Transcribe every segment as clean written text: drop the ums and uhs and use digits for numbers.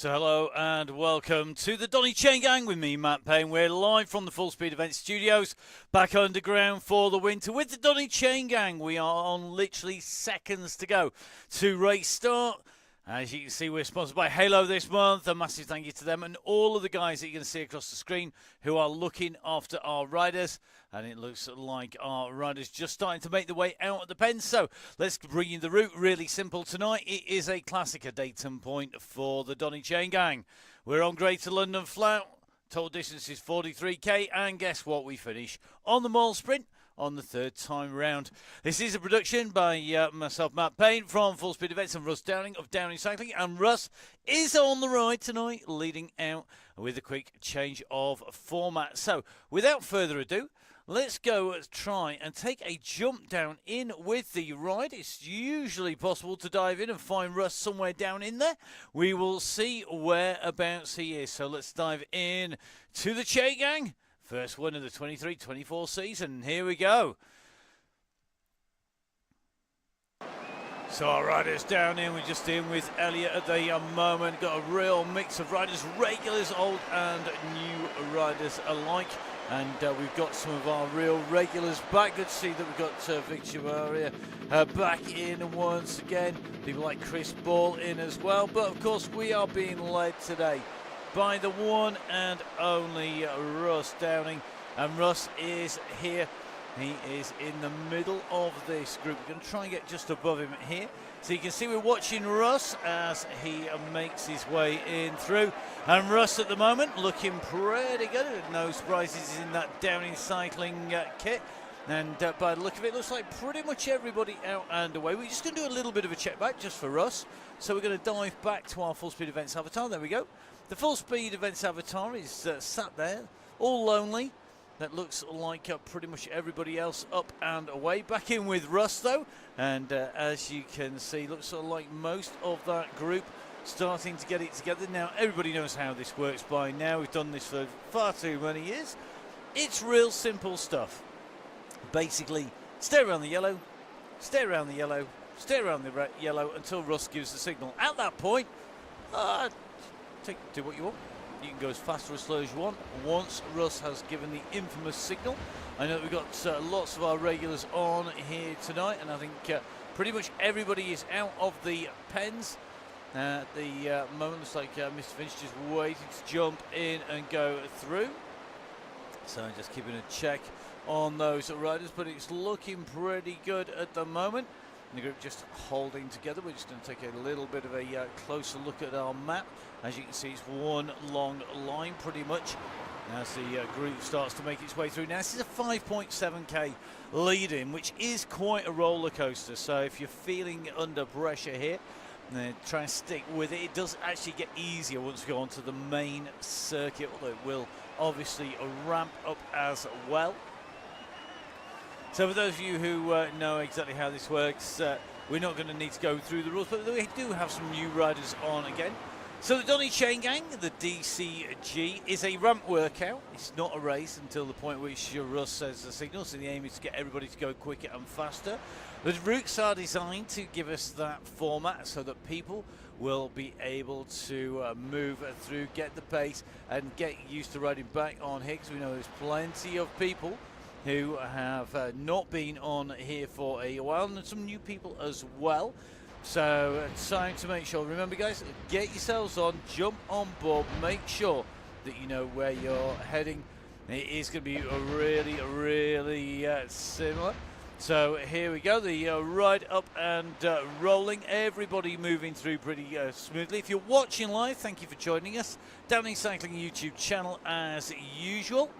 So hello and welcome to the Donny Chaingang with me, Matt Payne. We're live from the Full Speed Event Studios, back underground for the winter with the Donny Chaingang. We are on literally seconds to go to race start. As you can see, we're sponsored by Halo this month. A massive thank you to them and all of the guys that you're going to see across the screen who are looking after our riders. And it looks like our riders just starting to make their way out of the pen. So let's bring you the route. Really simple tonight. It is a classic, a Dayton point for the Donny Chaingang. We're on Greater London Flat. Total distance is 43k. And guess what? We finish on the mall sprint on the third time round. This is a production by myself, Matt Payne, from Full Speed Events, and Russ Downing of Downing Cycling. And Russ is on the ride tonight, leading out with a quick change of format. So without further ado, let's go try and take a jump down in with the ride. It's usually possible to dive in and find Russ somewhere down in there. We will see whereabouts he is. So let's dive in to the Chaingang. First one of the 23-24 season. Here we go. So our riders down in. We're just in with Elliot at the moment. Got a real mix of riders, regulars, old and new riders alike. And we've got some of our real regulars back. Good to see that we've got Victoria back in once again. People like Chris Ball in as well. But of course we are being led today by the one and only Russ Downing. And Russ is here. He is in the middle of this group. We're going to try and get just above him here. So you can see we're watching Russ as he makes his way in through. And Russ at the moment looking pretty good. No surprises in that Downing cycling kit. And by the look of it, looks like pretty much everybody out and away. We're just going to do a little bit of a check back just for Russ. So we're going to dive back to our Full Speed Events avatar. There we go. The Full Speed Events avatar is sat there, all lonely. That looks like pretty much everybody else up and away. Back in with Russ though, and as you can see, looks like most of that group starting to get it together. Now everybody knows how this works by now. We've done this for far too many years. It's real simple stuff. Basically, stay around the yellow, stay around the yellow, stay around the yellow until Russ gives the signal. At that point, do what you want. You can go as fast or as slow as you want once Russ has given the infamous signal. I know that we've got lots of our regulars on here tonight, and I think pretty much everybody is out of the pens at the moment. Looks like Mr. Finch just waiting to jump in and go through. So just keeping a check on those riders, but it's looking pretty good at the moment. And the group just holding together. We're just going to take a little bit of a closer look at our map. As you can see, it's one long line pretty much as the group starts to make its way through. Now this is a 5.7k lead in, which is quite a roller coaster. So if you're feeling under pressure here, then try and stick with it. It does actually get easier once we go onto the main circuit, although it will obviously ramp up as well. So for those of you who know exactly how this works, we're not going to need to go through the rules, but we do have some new riders on again. So the Donny Chaingang, the DCG, is a ramp workout. It's not a race until the point which Russ says the signal, so the aim is to get everybody to go quicker and faster. The routes are designed to give us that format so that people will be able to move through, get the pace, and get used to riding back on here, because we know there's plenty of people who have not been on here for a while, and some new people as well. So time to make sure, remember guys, get yourselves on, jump on board, make sure that you know where you're heading. It is going to be really similar. So here we go, the ride up and rolling, everybody moving through pretty smoothly. If you're watching live, thank you for joining us. Downing Cycling YouTube channel as usual.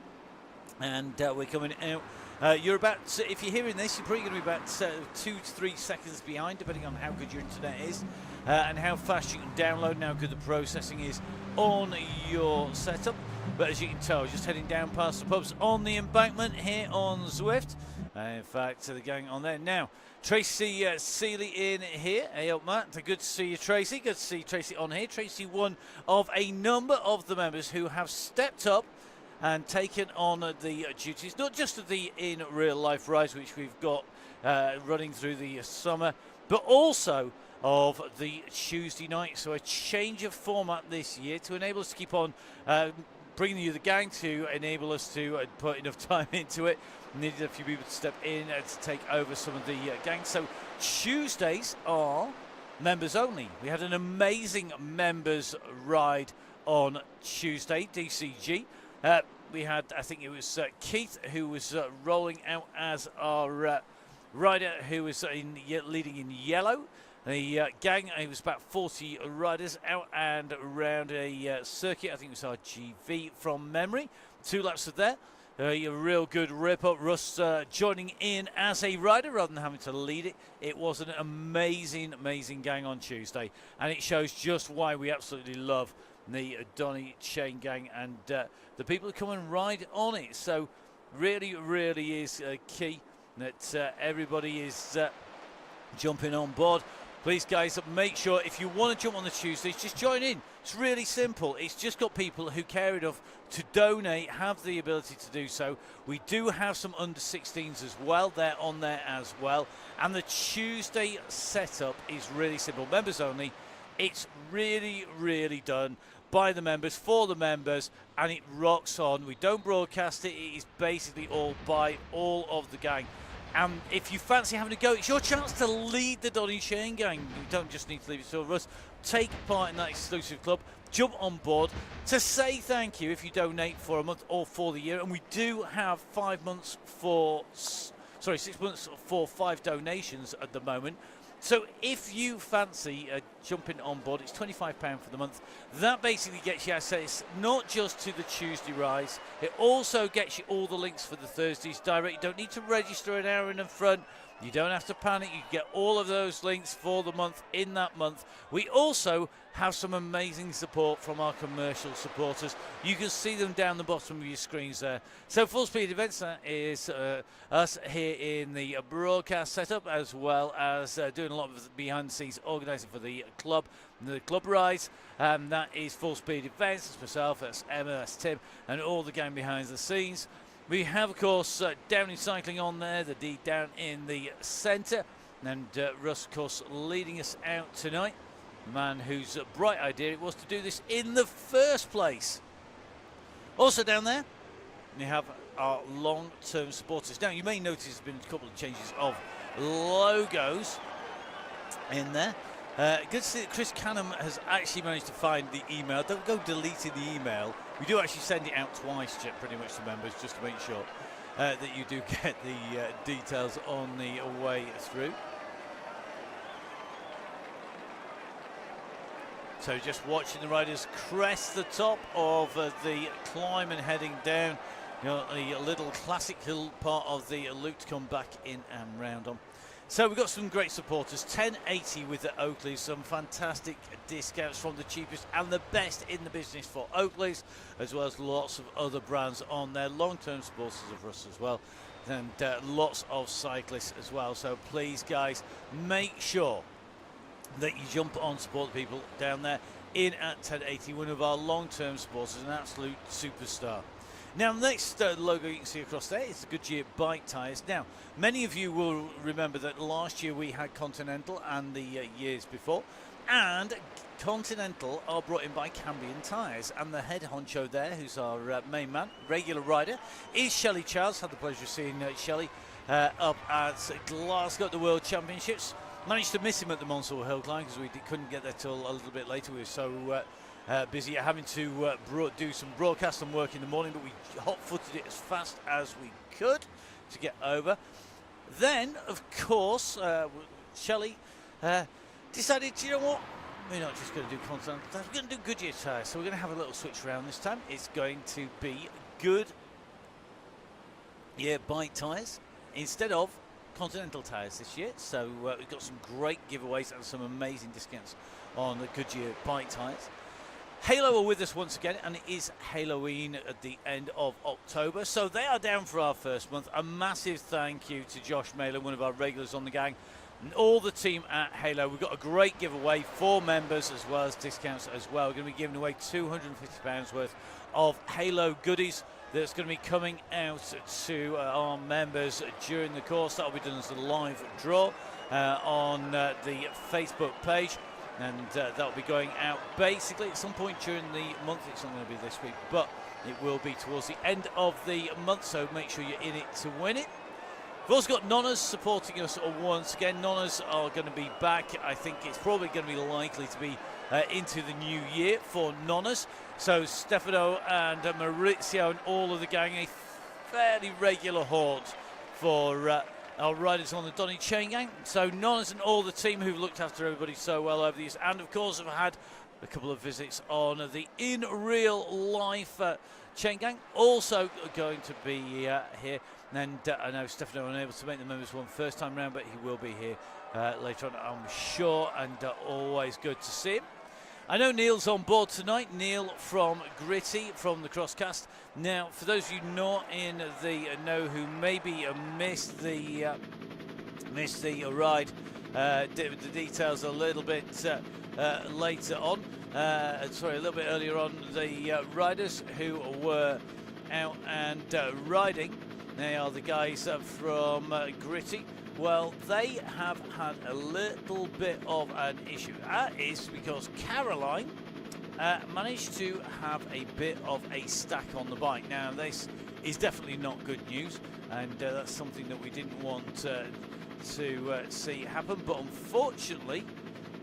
And we're coming out. You're about, if you're hearing this, you're probably going to be about 2 to 3 seconds behind, depending on how good your internet is and how fast you can download and how good the processing is on your setup. But as you can tell, just heading down past the pubs on the embankment here on Zwift. In fact, the gang on there. Now, Tracy Seeley in here. Hey up, Matt. Good to see you, Tracy. Good to see Tracy on here. Tracy, one of a number of the members who have stepped up and taken on the duties, not just of the in real life rides which we've got running through the summer, but also of the Tuesday night. So a change of format this year to enable us to keep on bringing you the gang, to enable us to put enough time into it. Needed a few people to step in to take over some of the gangs. So Tuesdays are members only. We had an amazing members ride on Tuesday, DCG. We had, I think it was Keith, who was rolling out as our rider, who was leading in yellow. The gang, it was about 40 riders out and around a circuit. I think it was our GV from memory. 2 laps of there. A real good rip-up. Russ joining in as a rider rather than having to lead it. It was an amazing, amazing gang on Tuesday. And it shows just why we absolutely love the Donny Chaingang and the people who come and ride on it. So really, really is key that everybody is jumping on board. Please, guys, make sure if you want to jump on the Tuesdays, just join in. It's really simple. It's just got people who care enough to donate, have the ability to do so. We do have some under 16s as well. They're on there as well. And the Tuesday setup is really simple. Members only. It's really, really done by the members, for the members, and it rocks on. We don't broadcast it. It is basically all by all of the gang. And if you fancy having a go, it's your chance to lead the Donny Chaingang. You don't just need to leave it to us. Take part in that exclusive club. Jump on board to say thank you if you donate for a month or for the year. And we do have 6 months for 5 donations at the moment. So if you fancy jumping on board, it's £25 for the month. That basically gets you access not just to the Tuesday rise, it also gets you all the links for the Thursdays direct. You don't need to register an hour in front. You don't have to panic. You get all of those links for the month in that month. We also have some amazing support from our commercial supporters. You can see them down the bottom of your screens there. So Full Speed Events, that is us here in the broadcast setup, as well as doing a lot of behind the scenes organising for the club rides. That is Full Speed Events. That's myself, that's Emma, that's Tim, and all the gang behind the scenes. We have, of course, Downey Cycling on there, the D down in the centre. And Russ, of course, leading us out tonight. The man whose bright idea it was to do this in the first place. Also down there, you have our long-term supporters. Now, you may notice there's been a couple of changes of logos in there. Good to see that Chris Canham has actually managed to find the email. Don't go deleting the email. We do actually send it out twice, pretty much, to members, just to make sure that you do get the details on the way through. So just watching the riders crest the top of the climb and heading down. You know, the little classic hill part of the loop to come back in and round on. So we've got some great supporters, 1080 with the Oakleys, some fantastic discounts from the cheapest and the best in the business for Oakleys, as well as lots of other brands on there, long-term supporters of us as well, and lots of cyclists as well. So please, guys, make sure that you jump on, support the people down there in at 1080, one of our long-term supporters, an absolute superstar. Now, next logo you can see across there is the Goodyear bike tyres. Now, many of you will remember that last year we had Continental and the years before, and Continental are brought in by Cambion Tyres, and the head honcho there, who's our main man, regular rider, is Shelley Charles. Had the pleasure of seeing Shelley up at Glasgow at the World Championships. Managed to miss him at the Monsell Hill Climb because we couldn't get there till a little bit later. We were so busy having to do some broadcast and work in the morning, but we hot-footed it as fast as we could to get over. Then, of course, Shelley decided, you know what, we're not just going to do Continental tyres, we're going to do Goodyear tyres. So we're going to have a little switch around this time. It's going to be Goodyear bike tyres instead of Continental tyres this year. So we've got some great giveaways and some amazing discounts on the Goodyear bike tyres. Halo are with us once again, and it is Halloween at the end of October, so they are down for our first month. A massive thank you to Josh Mailer, one of our regulars on the gang, and all the team at Halo. We've got a great giveaway for members as well as discounts as well. We're going to be giving away £250 worth of Halo goodies that's going to be coming out to our members during the course. That'll be done as a live draw on the Facebook page, and that'll be going out basically at some point during the month. It's not going to be this week, but it will be towards the end of the month, so make sure you're in it to win it. We've also got Nonnas supporting us once again. Nonnas are going to be back. I think it's probably going to be likely to be into the new year for Nonnas. So Stefano and Maurizio and all of the gang, a fairly regular haunt for our riders on the Donny Chaingang. So Nonnas and all the team who've looked after everybody so well over the years, and of course have had a couple of visits on the in real life Chaingang, also going to be here. And I know Stefano unable to make the members one first time round, but he will be here later on, I'm sure, and always good to see him. I know Neil's on board tonight. Neil from Gritty from the Crosscast. Now, for those of you not in the know who maybe missed the ride, the details a little bit later on. Sorry, a little bit earlier on. The riders who were out and riding. They are the guys from Gritty. Well, they have had a little bit of an issue. That is because Caroline managed to have a bit of a stack on the bike. Now, this is definitely not good news, and that's something that we didn't want to see happen. But unfortunately,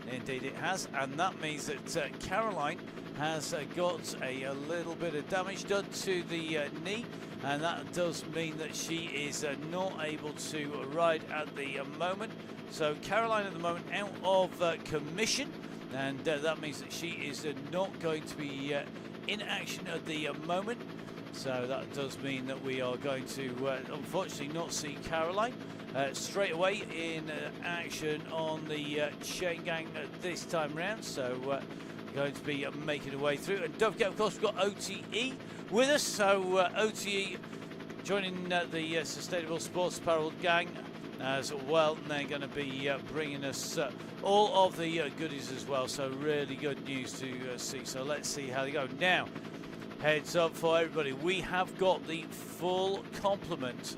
indeed it has, and that means that Caroline has got a little bit of damage done to the knee. And that does mean that she is not able to ride at the moment. So Caroline at the moment out of commission, and that means that she is not going to be in action at the moment. So that does mean that we are going to unfortunately not see Caroline straight away in action on the Chaingang this time round. So going to be making her way through. And don't forget, of course, we've got OTE with us. So OTE joining the Sustainable Sports Apparel gang as well. And they're going to be bringing us all of the goodies as well. So really good news to see. So let's see how they go. Now, heads up for everybody. We have got the full complement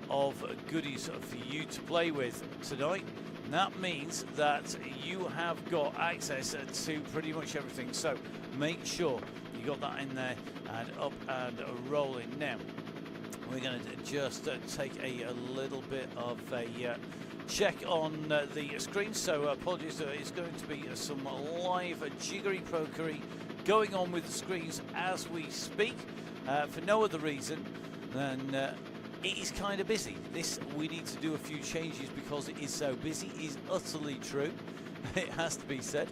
of goodies for you to play with tonight. And that means that you have got access to pretty much everything. So make sure you got that in there and up and rolling. Now, we're going to just take a little bit of a check on the screen. So apologies, there is going to be some live jiggery pokery going on with the screens as we speak, for no other reason than it is kind of busy. We need to do a few changes because it is so busy. Is utterly true. It has to be said.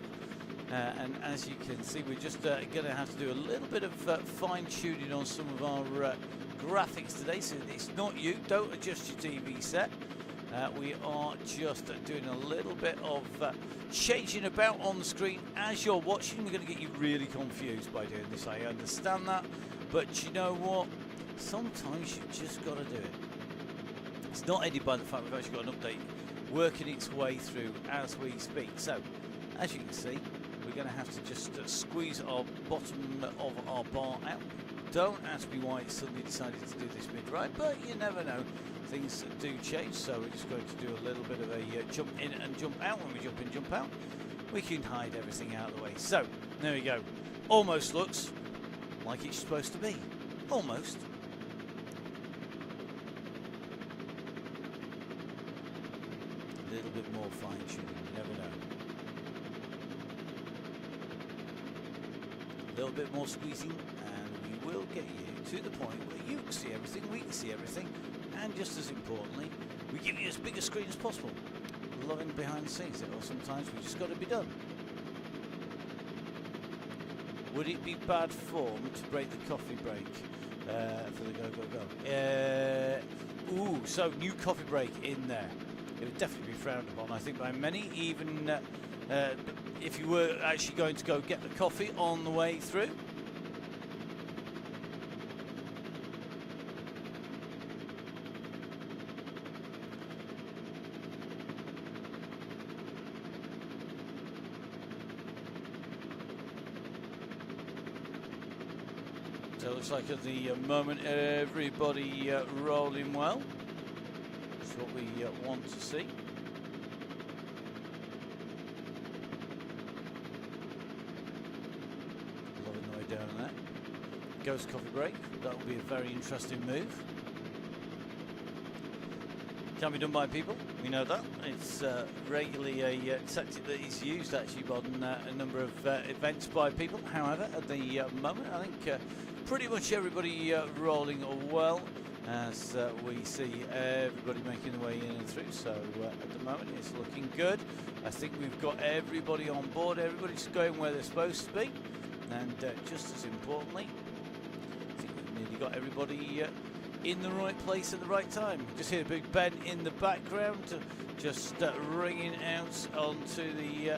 And as you can see, we're just going to have to do a little bit of fine-tuning on some of our graphics today. So it's not you. Don't adjust your TV set. We are just doing a little bit of changing about on the screen as you're watching. We're going to get you really confused by doing this. I understand that. But you know what? Sometimes you've just got to do it. It's not aided by the fact we've actually got an update working its way through as we speak. So, as you can see, we're going to have to just squeeze our bottom of our bar out. Don't ask me why it suddenly decided to do this mid-ride, but you never know. Things do change, so we're just going to do a little bit of a jump in and jump out. When we jump in, jump out, we can hide everything out of the way. So, there we go. Almost looks like it's supposed to be. Almost. A little bit more fine-tuning, you never know. A little bit more squeezing, and we will get you to the point where you can see everything, we can see everything, and just as importantly, we give you as big a screen as possible. Loving behind the scenes, or sometimes we just got to be done. Would it be bad form to break the coffee break for the go? Ooh, so new coffee break in there. It would definitely be frowned upon, I think, by many, even if you were actually going to go get the coffee on the way through. So it looks like at the moment everybody rolling well. That's what we want to see. Loving the way down there. Ghost coffee break. That will be a very interesting move. Can be done by people, we know that. It's regularly a tactic that is used actually on a number of events by people. However, at the moment, I think pretty much everybody rolling well as we see everybody making their way in and through. So at the moment, it's looking good. I think we've got everybody on board. Everybody's going where they're supposed to be. And just as importantly, I think we've nearly got everybody in the right place at the right time. Just hear Big Ben in the background, just ringing out onto the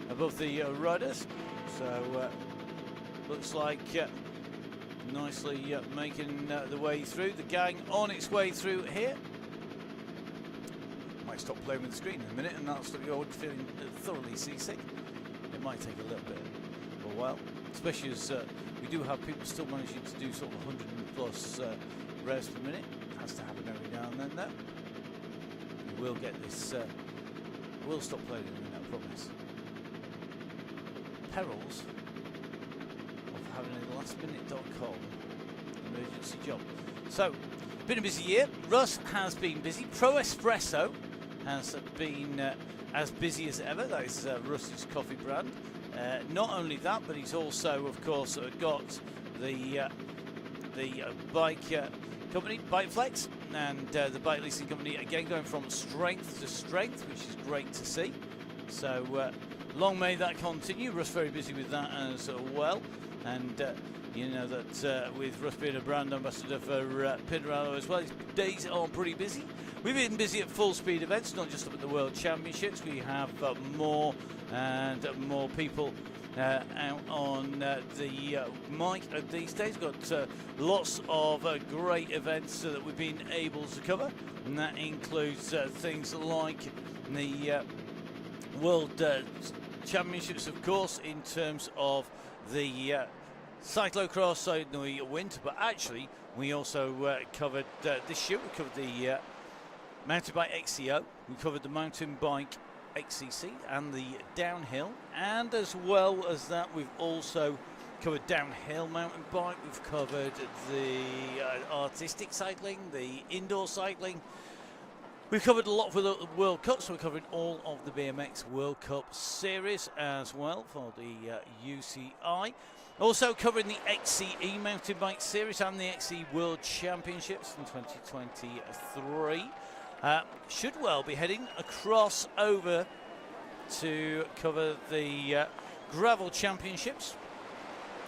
above the riders. So looks like nicely making the way through. The gang on its way through here. Might stop playing with the screen in a minute, and that's the old feeling thoroughly seasick. It might take a little bit of a while, especially as we do have people still managing to do sort of 100 plus revs per minute. Has to happen every now and then though. We will get this, we'll stop playing in a minute, I promise. Perils of having a lastminute.com emergency job. So, been a busy year. Russ has been busy. Pro Espresso has been as busy as ever. That is Russ's coffee brand. Not only that, but he's also, of course, got the bike company, Bikeflex, and the bike leasing company, again going from strength to strength, which is great to see. So long may that continue. Russ very busy with that as well. And you know that with Russ being a brand ambassador for Pinarello as well, his days are pretty busy. We've been busy at full speed events, not just up at the World Championships. We have more and more people out on the mic these days. We've got lots of great events that we've been able to cover, and that includes things like the World Championships, of course, in terms of the cyclocross side in the winter, but actually we also covered this year, we covered the mountain bike XCO, we covered the mountain bike XCC and the downhill, and as well as that we've also covered downhill mountain bike, we've covered the artistic cycling, the indoor cycling, we've covered a lot for the World Cup, so we're covering all of the BMX World Cup series as well for the UCI. Also covering the XCE mountain bike series and the XCE World Championships in 2023. Should well be heading across over to cover the gravel championships,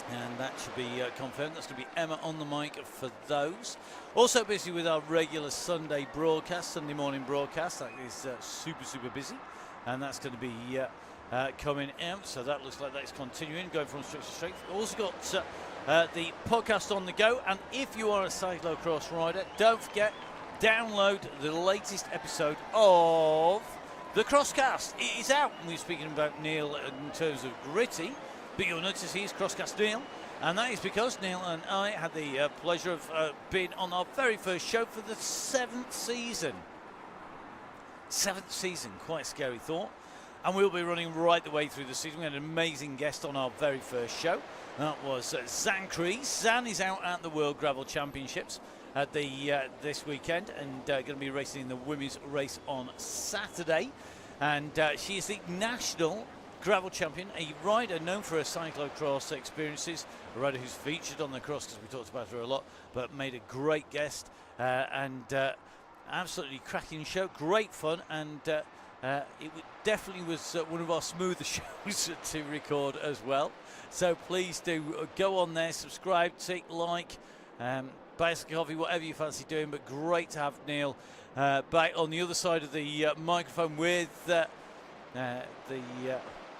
and that should be confirmed. That's going to be Emma on the mic for those. Also busy with our regular Sunday broadcast, Sunday morning broadcast. That is super busy, and that's going to be coming out. So that looks like that's continuing, going from strength to strength. Also got the podcast on the go, and if you are a cyclocross rider, don't forget, download the latest episode of the Crosscast. It is out. We're speaking about Neil in terms of gritty, but you'll notice he's Crosscast Neil, and that is because Neil and I had the pleasure of being on our very first show for the 7th season. 7th season, quite a scary thought. And we'll be running right the way through the season. We had an amazing guest on our very first show. That was Zan Kreese. Zan is out at the World Gravel Championships at the this weekend, and going to be racing in the women's race on Saturday. And she is the national gravel champion, a rider known for her cyclocross experiences, a rider who's featured on the cross because we talked about her a lot, but made a great guest, and absolutely cracking show, great fun, and it definitely was one of our smoother shows to record as well. So please do go on there, subscribe, take like, buy us a coffee, whatever you fancy doing. But great to have Neil back on the other side of the microphone with the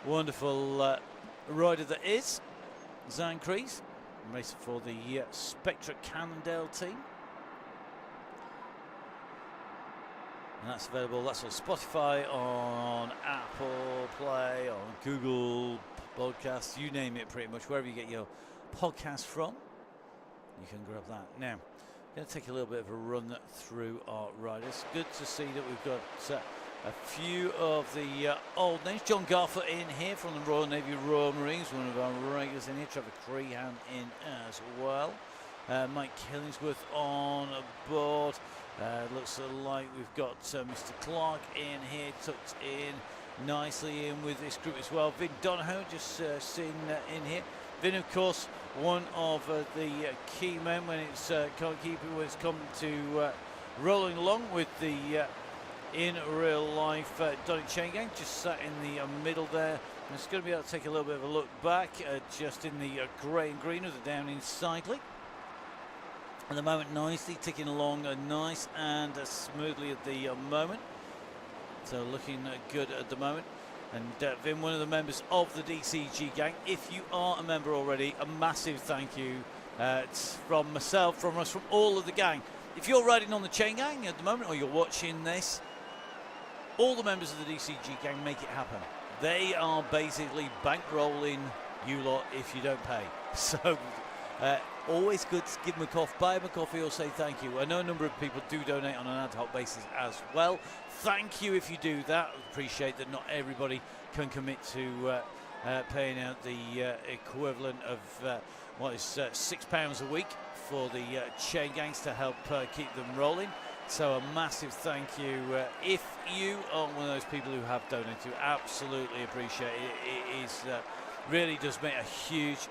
wonderful rider that is Zan Kreese, racing for the Spectra Cannondale team. And that's available, that's on Spotify, on Apple Play, on Google Podcasts, you name it pretty much, wherever you get your podcast from. you can grab that. Now, going to take a little bit of a run through our riders. Good to see that we've got a few of the old names. John Garfer in here from the Royal Navy Royal Marines, one of our regulars in here. Trevor Crehan in as well. Mike Killingsworth on board. Looks like we've got Mr. Clark in here, tucked in nicely in with this group as well. Vin Donahoe just seen in here. Vin, of course, one of the key men when it's can't keep it when it's come to rolling along with the in real life Donny Chaingang, just sat in the middle there. And it's going to be able to take a little bit of a look back, just in the grey and green of the down inside league. At the moment, nicely ticking along, nice and smoothly at the moment. So looking good at the moment. And Vin, one of the members of the DCG gang. If you are a member already, a massive thank you from myself, from us, from all of the gang. If you're riding on the Chaingang at the moment, or you're watching this, all the members of the DCG gang make it happen. They are basically bankrolling you lot if you don't pay. So always good to give them a coffee, buy them a coffee or say thank you. I know a number of people do donate on an ad hoc basis as well. Thank you if you do that. Appreciate that not everybody can commit to paying out the equivalent of what is £6 a week for the chain gangs to help keep them rolling. So a massive thank you if you are one of those people who have donated. Absolutely appreciate it. It is really does make a huge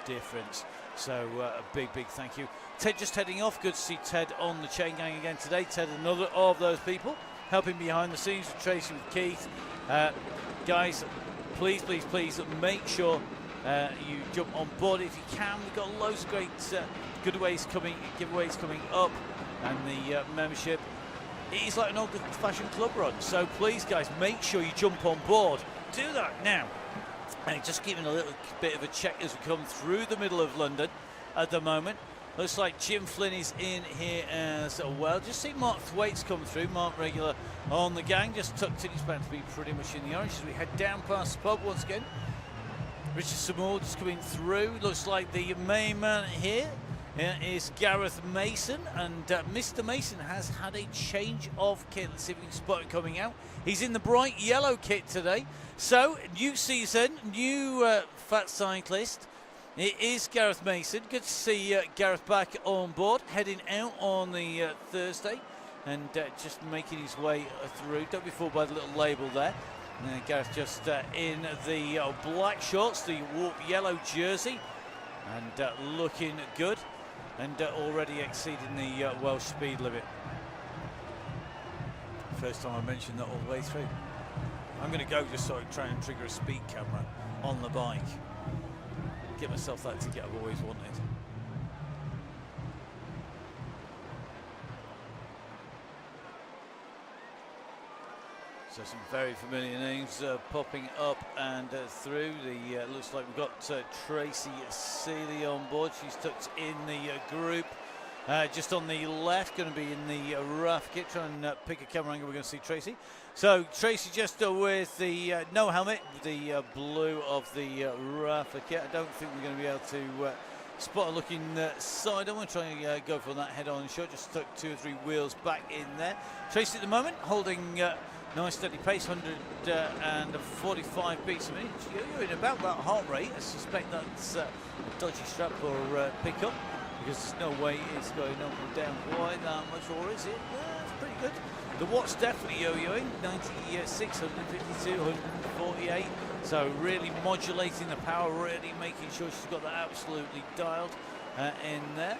difference. So a big thank you. Ted just heading off. Good to see Ted on the chain gang again today. Ted, another of those people helping behind the scenes with Tracy, with Keith. Guys, please make sure you jump on board if you can. We've got loads of great giveaways coming up, and the membership, it is like an old-fashioned club run. So please, guys, make sure you jump on board. Do that now. And just giving a little bit of a check as we come through the middle of London at the moment. Looks like Jim Flynn is in here as well. Just see Mark Thwaites come through. Mark regular on the gang, just tucked in. He's bound to be pretty much in the orange as we head down past the pub once again. Richard Samore just coming through. Looks like the main man here is Gareth Mason, and Mr. Mason has had a change of kit. Let's see if we can spot it coming out. He's in the bright yellow kit today. So, new season, new fat cyclist. It is Gareth Mason. Good to see Gareth back on board, heading out on the Thursday, and just making his way through. Don't be fooled by the little label there. Gareth just in the black shorts, the warp yellow jersey, and looking good, and already exceeding the Welsh speed limit. First time I mentioned that all the way through. I'm going to go just so I can try and trigger a speed camera on the bike. Get myself that ticket I've always wanted. So some very familiar names popping up and through. The looks like we've got Tracy Seeley on board. She's tucked in the group. Just on the left, going to be in the RAF kit. Try and pick a camera angle. We're going to see Tracy. So Tracy just with the no helmet, the blue of the RAF kit. I don't think we're going to be able to spot a looking side. I want to try and go for that head-on shot. Just stuck 2 or 3 wheels back in there. Tracy at the moment holding nice steady pace, 145 beats a minute. You're in about that heart rate. I suspect that's a dodgy strap or pickup, because there's no way it's going up and down quite that much, or is it? Yeah, it's pretty good. The watch definitely yo-yoing, 96, 152, 148. So really modulating the power, really making sure she's got that absolutely dialed in there.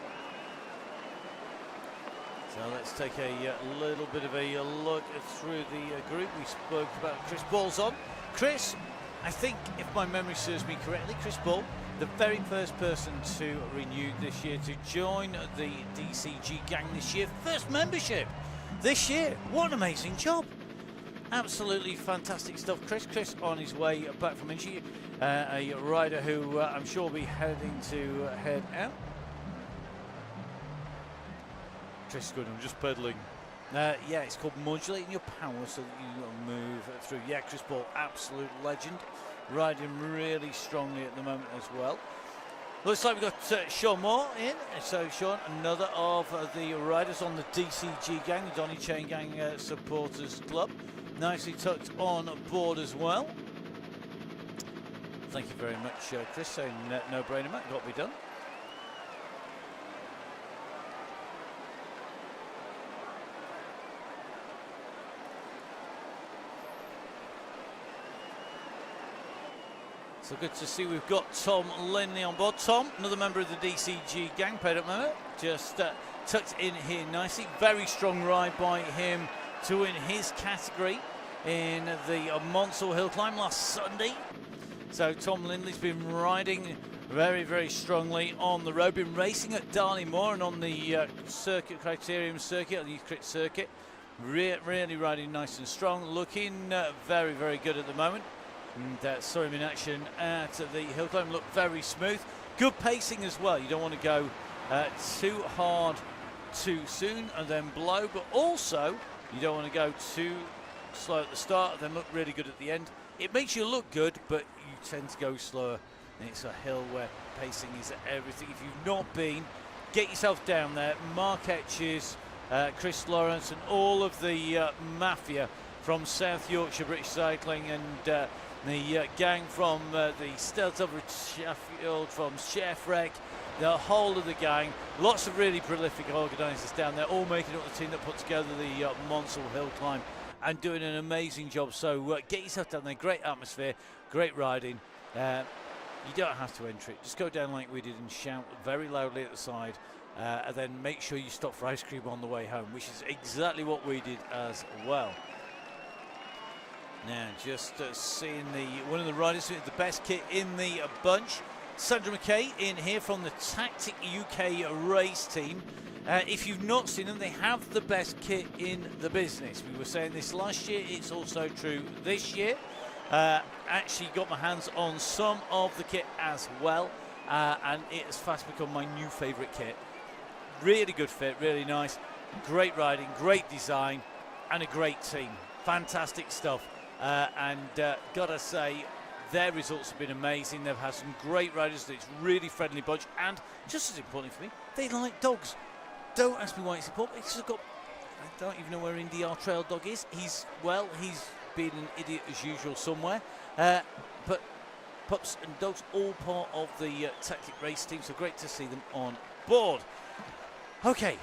So let's take a little bit of a look through the group. We spoke about Chris Ball's on. Chris, I think, if my memory serves me correctly, Chris Ball, the very first person to renew this year, to join the DCG gang this year. First membership this year. What an amazing job. Absolutely fantastic stuff, Chris. Chris on his way back from Inchi, a rider who I'm sure will be heading to head out. Chris is good. I'm just pedaling. Yeah, it's called modulating your power so that you move through. Yeah, Chris Ball, absolute legend. Riding really strongly at the moment as well. Looks like we've got Sean Moore in. So Sean, another of the riders on the DCG gang, the Donny Chaingang supporters club. Nicely tucked on board as well. Thank you very much, Chris. Saying no brainer, Matt. Got to be done. So good to see we've got Tom Lindley on board. Tom, another member of the DCG gang, paid up member, just tucked in here nicely. Very strong ride by him to win his category in the Monsell Hill Climb last Sunday. So Tom Lindley's been riding very, very strongly on the road, been racing at Darley Moor and on the circuit, Criterium circuit, on the Youth Crit circuit. Really riding nice and strong, looking very, very good at the moment. And saw him in action at the hill climb, looked very smooth. Good pacing as well. You don't want to go too hard too soon and then blow, but also you don't want to go too slow at the start and then look really good at the end. It makes you look good, but you tend to go slower, and it's a hill where pacing is everything. If you've not been, get yourself down there. Mark Etches, Chris Lawrence and all of the mafia from South Yorkshire British Cycling, and the gang from the Stelz over Sheffield, from Chef Wreck, the whole of the gang. Lots of really prolific organisers down there, all making up the team that put together the Monsell Hill Climb and doing an amazing job. So get yourself down there. Great atmosphere, great riding. You don't have to enter it. Just go down like we did and shout very loudly at the side, and then make sure you stop for ice cream on the way home, which is exactly what we did as well. Now, just seeing one of the riders with the best kit in the bunch, Sandra McKay in here from the Tactic UK race team. If you've not seen them, they have the best kit in the business. We were saying this last year, it's also true this year. Actually got my hands on some of the kit as well, and it has fast become my new favourite kit. Really good fit, really nice, great riding, great design, and a great team. Fantastic stuff. Gotta say, their results have been amazing. They've had some great riders. It's really friendly bunch, and just as important for me, they like dogs. Don't ask me why it's important. It's just got, I don't even know where Indy our trail dog is. He's been an idiot as usual somewhere. But pups and dogs, all part of the Tactic race team. So great to see them on board. Okay.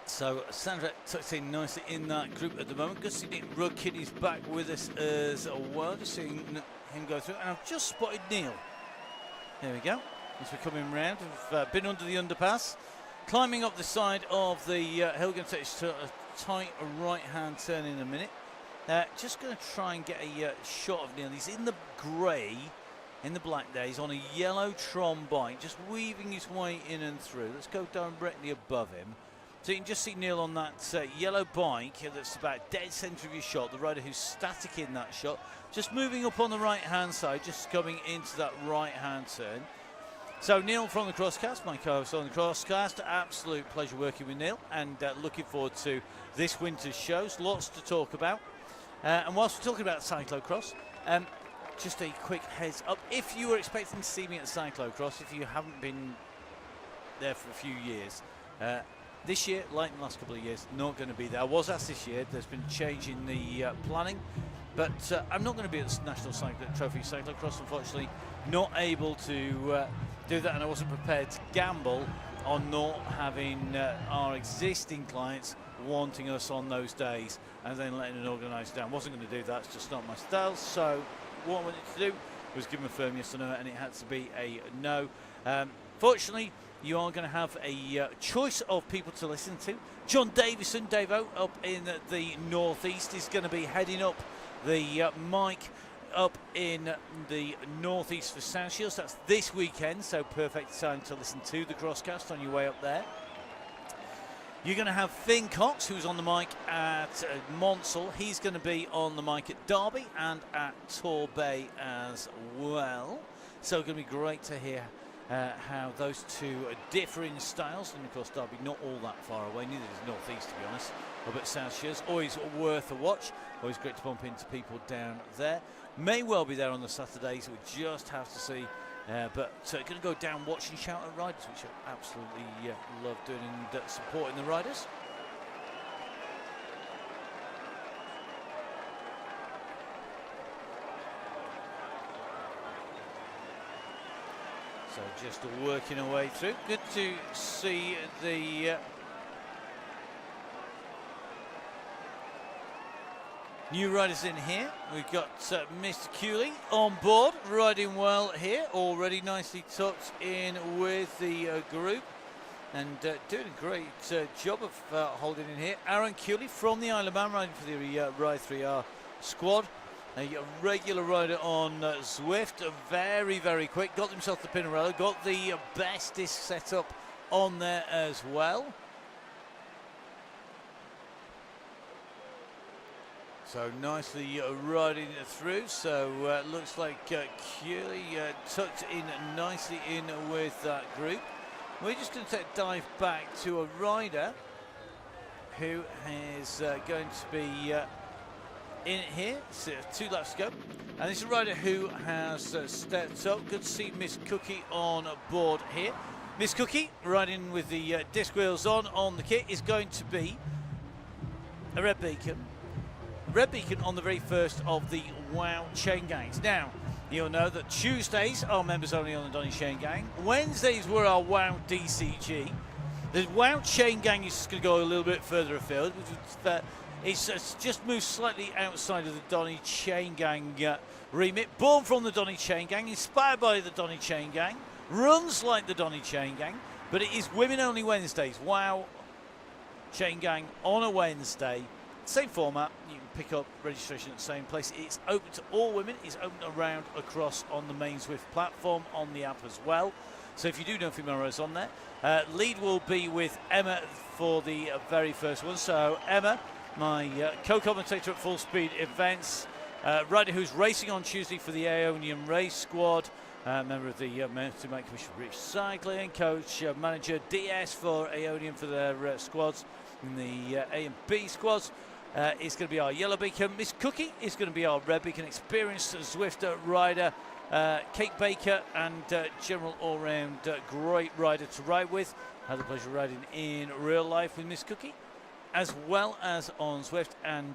So Sandra tucked in nicely in that group at the moment. Good to see Nick Rudkin is back with us as well. Just seeing him go through. And I've just spotted Neil. There we go. As we're coming round, we've been under the underpass. Climbing up the side of the hill, going to take a tight right-hand turn in a minute. Just going to try and get a shot of Neil. He's in the grey, in the black days, on a yellow Tron bike, just weaving his way in and through. Let's go directly above him. So you can just see Neil on that yellow bike that's about dead centre of your shot, the rider who's static in that shot, just moving up on the right-hand side, just coming into that right-hand turn. So Neil from the Crosscast, my co-host on the Crosscast, absolute pleasure working with Neil, and looking forward to this winter's shows, lots to talk about. And whilst we're talking about cyclocross, just a quick heads up, if you were expecting to see me at cyclocross, if you haven't been there for a few years, this year, like in the last couple of years, not going to be there. I was asked this year, there's been a change in the planning, but I'm not going to be at the National Trophy Cyclocross, unfortunately. Not able to do that, and I wasn't prepared to gamble on not having our existing clients wanting us on those days and then letting an organiser down. Wasn't going to do that, it's just not my style. So what I wanted to do was give them a firm yes or no, and it had to be a no. Fortunately, you are going to have a choice of people to listen to. John Davison, Davo, up in the northeast, is going to be heading up the mic up in the northeast for South Shields. That's this weekend, so perfect time to listen to the Crosscast on your way up there. You're going to have Finn Cox, who's on the mic at Monsell. He's going to be on the mic at Derby and at Torbay as well. So it's going to be great to hear how those two differ in styles. And of course, Derby not all that far away, neither is northeast, to be honest. But South Shields, always worth a watch. Always great to bump into people down there. May well be there on the Saturdays. We just have to see But going to go down, watch and shout at riders, which I absolutely love doing, and supporting the riders. So just working our way through. Good to see the new riders in here. We've got Mr. Cooley on board, riding well here, already nicely tucked in with the group, and doing a great job of holding in here. Aaron Cooley from the Isle of Man, riding for the Ride 3R squad. A regular rider on Zwift, very, very quick. Got himself the Pinarello, got the best disc set up on there as well. So nicely riding through. So looks like Cooley tucked in nicely in with that group. We're just going to take a dive back to a rider who is going to be in here. So 2 laps to go, and this is a rider who has stepped up. Good to see Miss Cookie on board here. Miss Cookie riding with the disc wheels on the kit is going to be a red beacon. Red beacon on the very first of the WOW Chaingangs. Now, you'll know that Tuesdays are members only on the Donny Chaingang. Wednesdays were our WOW DCG. The WOW Chaingang is just going to go a little bit further afield. It's just moved slightly outside of the Donny Chaingang remit. Born from the Donny Chaingang, inspired by the Donny Chaingang, runs like the Donny Chaingang, but it is women only Wednesdays. WOW Chaingang on a Wednesday. Same format, you can pick up registration at the same place. It's open to all women. It's open around across on the main Zwift platform, on the app as well. So if you do know female riders on there, lead will be with Emma for the very first one. So Emma, my co-commentator at Full Speed Events, rider who's racing on Tuesday for the Aeonian Race Squad, member of the Mountain Bike Commission for British Cycling, coach, manager DS for Aeonian for their squads, in the A and B squads. Is going to be our yellow beacon. Miss Cookie is going to be our red beacon. Experienced Zwifter rider, Kate Baker, and general all-round great rider to ride with. Had the pleasure of riding in real life with Miss Cookie, as well as on Zwift, and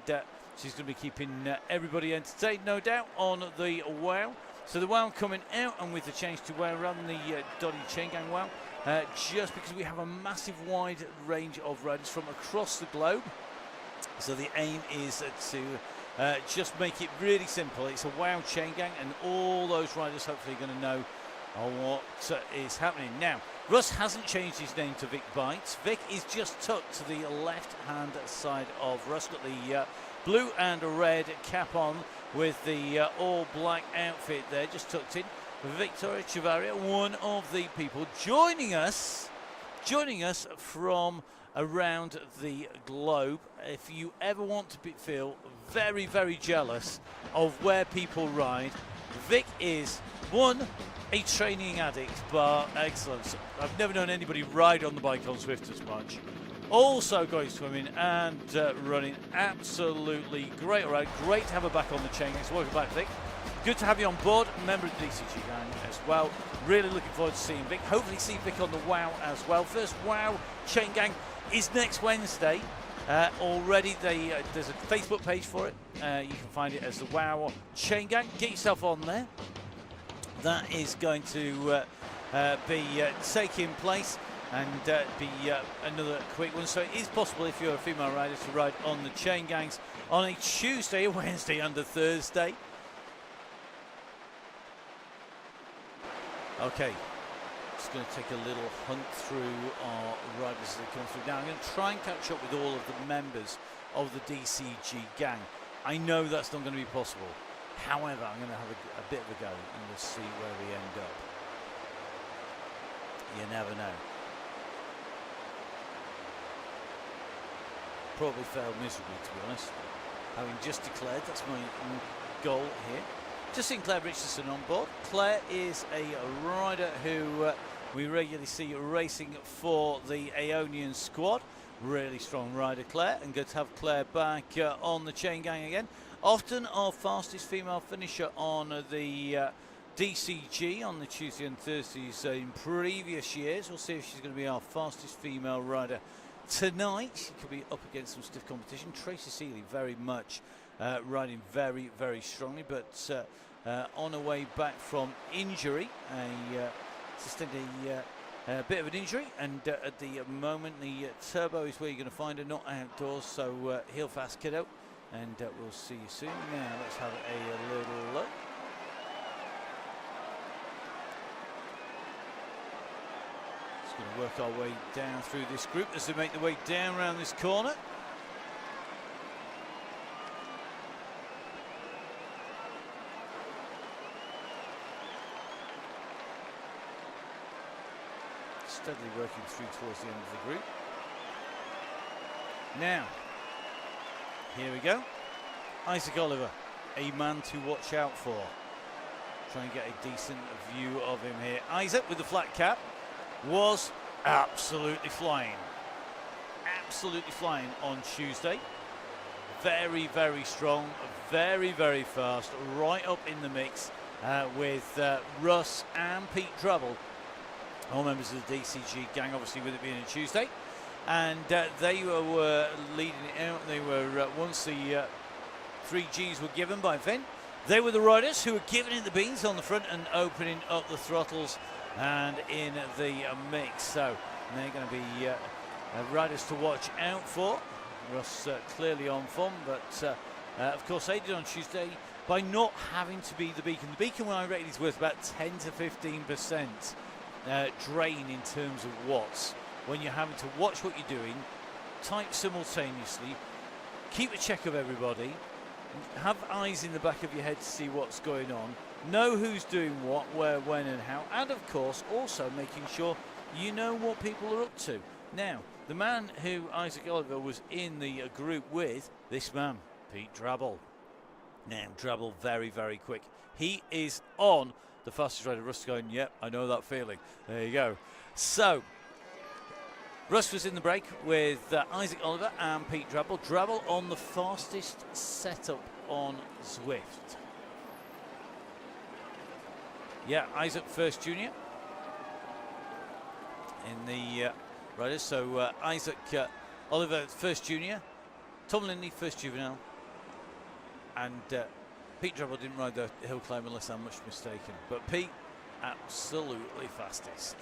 she's going to be keeping everybody entertained, no doubt, on the WOW. So the WOW coming out, and with the change to WOW rather than the Donny Chaingang WOW, just because we have a massive wide range of riders from across the globe. So the aim is to just make it really simple. It's a WOW Chaingang, and all those riders hopefully are going to know what is happening. Now, Russ hasn't changed his name to Vic Bites. Vic is just tucked to the left-hand side of Russ. Got the blue and red cap on with the all-black outfit there, just tucked in. Victoria Chavaria, one of the people joining us from around the globe. If you ever want to feel very, very jealous of where people ride, Vic is, one, a training addict bar excellence. I've never known anybody ride on the bike on Zwift as much. Also going swimming and running, absolutely great. All right, great to have her back on the chain. So welcome back, Vic. Good to have you on board, member of the DCG gang as well. Really looking forward to seeing Vic. Hopefully see Vic on the WOW as well. First WOW Chaingang is next Wednesday. Already there's a Facebook page for it. You can find it as the WOW Chaingang. Get yourself on there. That is going to be taking place, and be another quick one. So it is possible, if you're a female rider, to ride on the Chaingangs on a Tuesday, a Wednesday and a Thursday. Okay, just going to take a little hunt through our riders as they come through. Now I'm going to try and catch up with all of the members of the DCG gang. I know that's not going to be possible. However, I'm going to have a bit of a go, and we'll see where we end up. You never know. Probably failed miserably, to be honest. Having just declared, that's my goal here. Just seen Claire Richardson on board. Claire is a rider who we regularly see racing for the Aeonian squad. Really strong rider, Claire, and good to have Claire back on the Chaingang again. Often our fastest female finisher on the DCG on the Tuesday and Thursdays in previous years. We'll see if she's going to be our fastest female rider tonight. She could be up against some stiff competition. Tracy Seeley very much riding very, very strongly, but on her way back from injury, sustained a bit of an injury, and at the moment the turbo is where you're going to find her, not outdoors, so heel fast, kiddo, and we'll see you soon. Now let's have a little look. Just going to work our way down through this group as they make their way down around this corner. Steadily working through towards the end of the group. Now, here we go. Isaac Oliver, a man to watch out for. Try and get a decent view of him here. Isaac with the flat cap was absolutely flying. Absolutely flying on Tuesday. Very, very strong, very, very fast, right up in the mix with Russ and Pete Trouble. All members of the DCG gang, obviously, with it being a Tuesday, and they were leading it out. They were once the 3Gs were given by Vin, they were the riders who were giving it the beans on the front and opening up the throttles and in the mix. So they're going to be riders to watch out for. Russ clearly on form, but of course they did on Tuesday by not having to be the beacon. The beacon, when I rated, is worth about 10 to 15%. Drain in terms of watts when you're having to watch what you're doing, type simultaneously, keep a check of everybody, have eyes in the back of your head to see what's going on, know who's doing what, where, when and how, and of course also making sure you know what people are up to. Now, the man who Isaac Oliver was in the group with, this man, Pete Drabble. Now, Drabble very, very quick. He is on the fastest rider. Russ going, yep, I know that feeling. There you go. So, Russ was in the break with Isaac Oliver and Pete Drabble. Drabble on the fastest setup on Zwift. Yeah, Isaac first junior in the riders. So, Isaac Oliver first junior, Tom Lindley first juvenile, and Pete Drabble didn't ride the hill climb unless I'm much mistaken, but Pete absolutely fastest.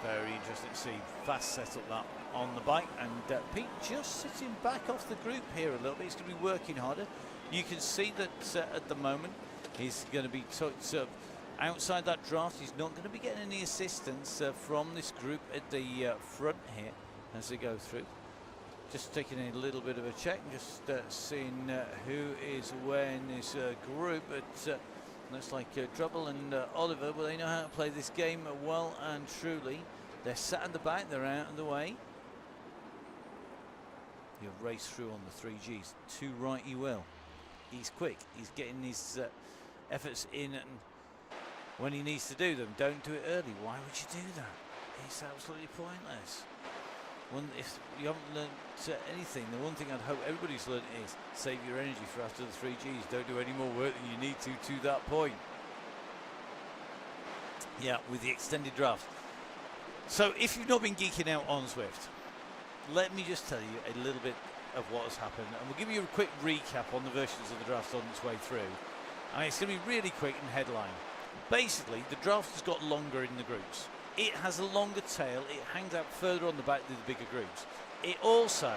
Very interesting to see fast setup that on the bike, and Pete just sitting back off the group here a little bit. He's going to be working harder. You can see that at the moment he's going to be outside that draft. He's not going to be getting any assistance from this group at the front here as they go through. Just taking a little bit of a check, just seeing who is where in this group. But looks like Drabble and Oliver, well, they know how to play this game well and truly. They're sat at the back, they're out of the way. He'll race through on the 3Gs. Too right he will. He's quick, he's getting his efforts in and when he needs to do them. Don't do it early. Why would you do that? It's absolutely pointless. If you haven't learned anything, the one thing I'd hope everybody's learned is save your energy for after the 3Gs. Don't do any more work than you need to that point. Yeah, with the extended draft. So if you've not been geeking out on Zwift, let me just tell you a little bit of what has happened, and we'll give you a quick recap on the versions of the draft on its way through. And it's going to be really quick and headline. Basically, the draft has got longer in the groups. It has a longer tail, it hangs out further on the back than the bigger groups. It also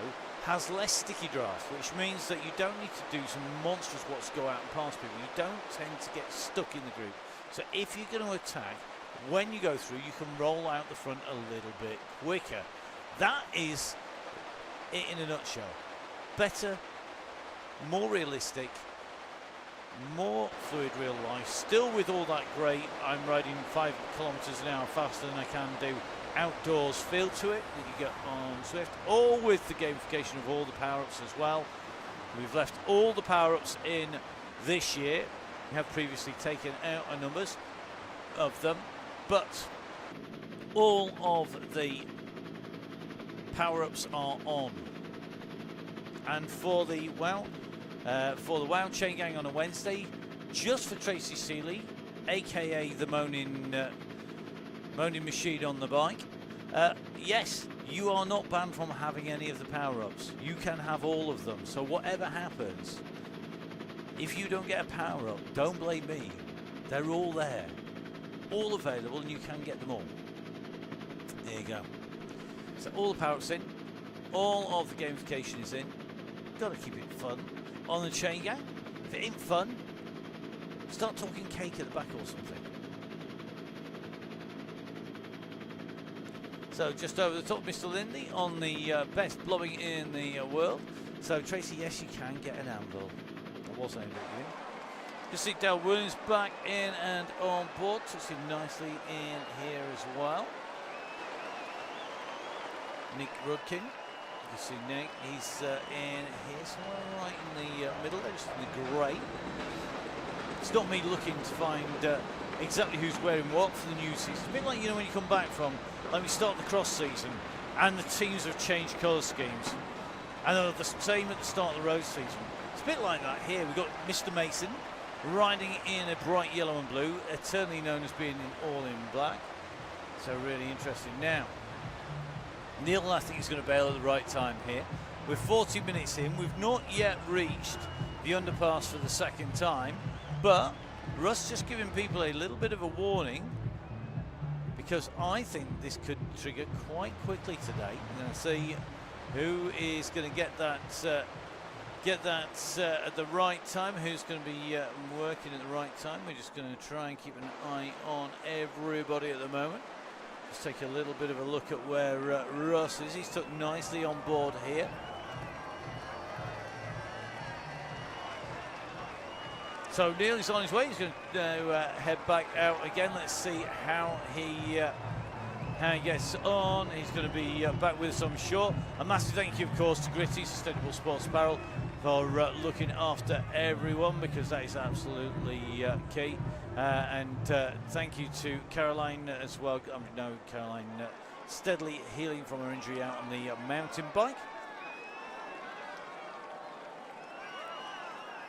has less sticky draft, which means that you don't need to do some monstrous watts to go out and pass people. You don't tend to get stuck in the group. So if you're going to attack, when you go through, you can roll out the front a little bit quicker. That is it in a nutshell. Better, more realistic, more fluid real life, still with all that great I'm riding 5 kilometers an hour faster than I can do outdoors feel to it that you get on Zwift, all with the gamification of all the power-ups as well. We've left all the power-ups in this year. We have previously taken out a numbers of them, but all of the power-ups are on. And for the, well, for the WOW Chaingang on a Wednesday, just for Tracy Seeley, aka the moaning machine on the bike. Yes, you are not banned from having any of the power-ups. You can have all of them. So whatever happens, if you don't get a power-up, don't blame me. They're all there, all available, and you can get them all. There you go. So all the power-ups in, all of the gamification is in. Got to keep it fun. On the Chaingang, if it ain't fun, start talking cake at the back or something. So just over the top, Mr. Lindy on the best blobbing in the world. So Tracy, yes, you can get an anvil. I was aimed at you. Just see Dale Williams back in and on board. Touched him nicely in here as well. Nick Rudkin. You see Nick, he's in here somewhere right in the middle there, just in the grey. It's not me looking to find exactly who's wearing what for the new season. It's a bit like, you know, when you come back from, like we start the cross season and the teams have changed colour schemes. And they're the same at the start of the road season. It's a bit like that here. We've got Mr. Mason riding in a bright yellow and blue, eternally known as being all in black. So really interesting. Now, Neil, I think, is going to bail at the right time here. We're 40 minutes in. We've not yet reached the underpass for the second time, but Russ just giving people a little bit of a warning, because I think this could trigger quite quickly today. We're going to see who is going to get that at the right time, who's going to be working at the right time. We're just going to try and keep an eye on everybody at the moment. Let's take a little bit of a look at where Russ is. He's took nicely on board here. So Neil is on his way. He's going to head back out again. Let's see how he gets on. He's going to be back with us, I'm sure. A massive thank you, of course, to Gritty Sustainable Sports Apparel for looking after everyone, because that is absolutely key. And thank you to Caroline as well. No, Caroline steadily healing from her injury out on the mountain bike.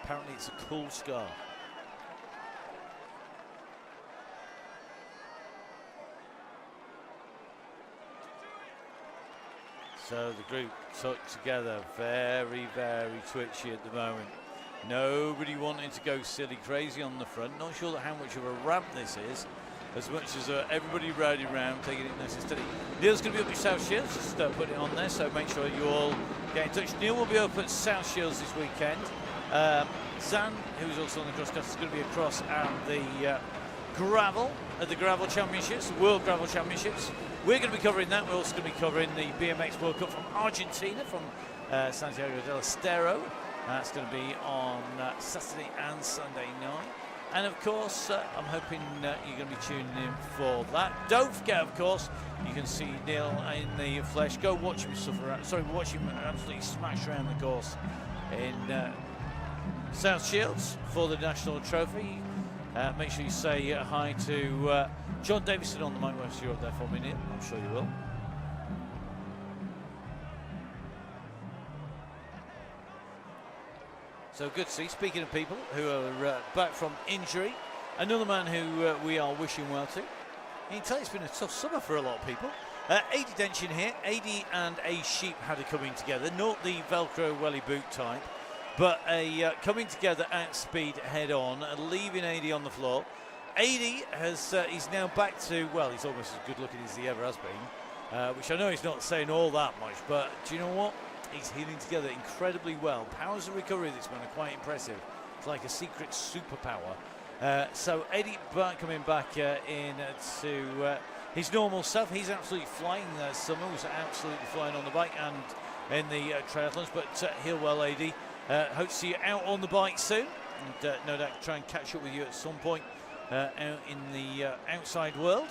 Apparently it's a cool scar. So the group stuck together, very, very twitchy at the moment. Nobody wanting to go silly crazy on the front. Not sure how much of a ramp this is, as much as everybody riding around, taking it nice and steady. Neil's going to be up at South Shields, just put it on there, so make sure you all get in touch. Neil will be up at South Shields this weekend. Zan, who's also on the crosscast, is going to be across at the gravel championships, World Gravel Championships. We're going to be covering that. We're also going to be covering the BMX World Cup from Argentina, from Santiago del Estero. That's going to be on Saturday and Sunday night. And of course, I'm hoping you're going to be tuning in for that. Don't forget, of course, you can see Neil in the flesh. Go watch him watch him absolutely smash around the course in South Shields for the national trophy. Make sure you say hi to John Davison on the mic whilst you're up there for me, Neil. I'm sure you will. So good to see. Speaking of people who are back from injury, another man who we are wishing well to. You can tell it's been a tough summer for a lot of people. AD Denchen here. AD and a sheep had a coming together, not the Velcro welly boot type, but a coming together at speed head on, leaving AD on the floor. AD has he's now back to, well, he's almost as good looking as he ever has been, which I know he's not saying all that much, but do you know what? He's healing together incredibly well. Powers of recovery, this man, are quite impressive. It's like a secret superpower. So Eddie coming back in to his normal self. He's absolutely flying this summer. Was absolutely flying on the bike and in the triathlons. But heal well, Eddie. Hope to see you out on the bike soon. And no doubt try and catch up with you at some point out in the outside world.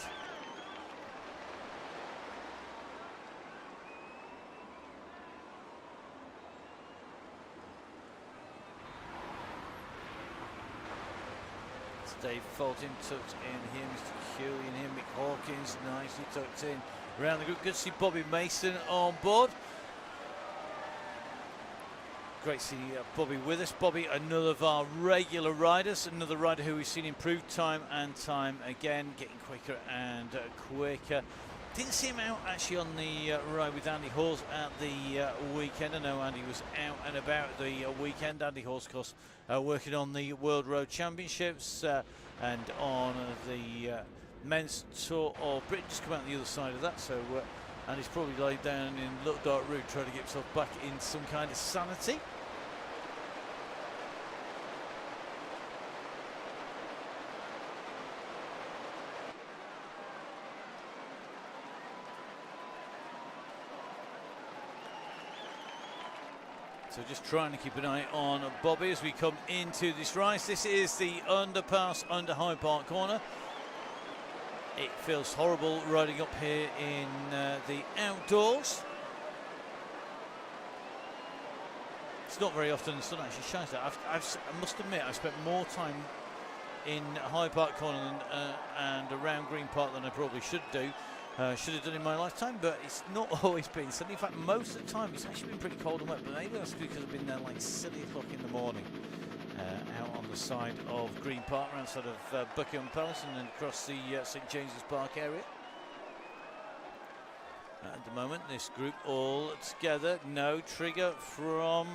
Dave Fulton tucked in here, Mr. Q in here, Mick Hawkins nicely tucked in around the group. Good to see Bobby Mason on board. great to see Bobby with us. Bobby, another of our regular riders, another rider who we've seen improve time and time again, getting quicker and quicker. Didn't see him out actually on the ride with Andy Hawes at the weekend. I know Andy was out and about the weekend. Andy Hawes, of course, working on the World Road Championships and on the men's tour of Britain. Just come out the other side of that, so and he's probably laid down in Little Dark Route trying to get himself back in some kind of sanity. So just trying to keep an eye on Bobby as we come into this rise. This is the underpass under Hyde Park Corner. It feels horrible riding up here in the outdoors. It's not very often the sun actually shines there. I must admit, I've spent more time in Hyde Park Corner and around Green Park than I probably should do. Should have done in my lifetime, but it's not always been sunny. In fact, most of the time it's actually been pretty cold and wet, but maybe that's because I've been there like 7 o'clock in the morning. Out on the side of Green Park, around sort of Buckingham Palace and then across the St James's Park area. At the moment, this group all together. No trigger from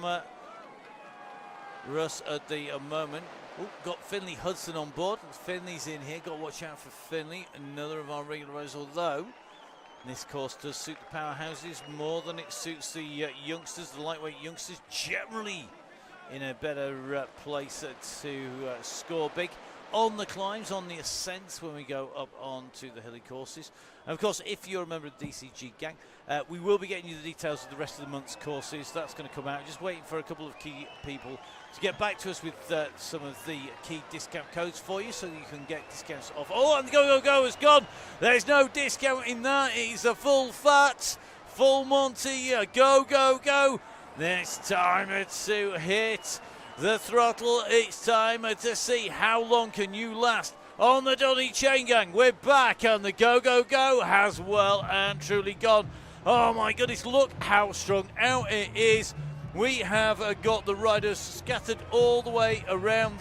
Russ at the moment. Ooh, got Finley Hudson on board. Finley's in here. Got to watch out for Finley, another of our regular riders. Although this course does suit the powerhouses more than it suits the youngsters, the lightweight youngsters, generally in a better place to score big on the climbs, on the ascents when we go up onto the hilly courses. And of course, if you're a member of the DCG Gang, we will be getting you the details of the rest of the month's courses. That's going to come out. Just waiting for a couple of key people to get back to us with some of the key discount codes for you so that you can get discounts off. Oh, and the go has gone. There's no discount in that. It's a full fat, full Monty, go. It's time to hit the throttle. It's time to see how long can you last on the Donny Chaingang. We're back and the go has well and truly gone. Oh my goodness, look how strung out it is. We have got the riders scattered all the way around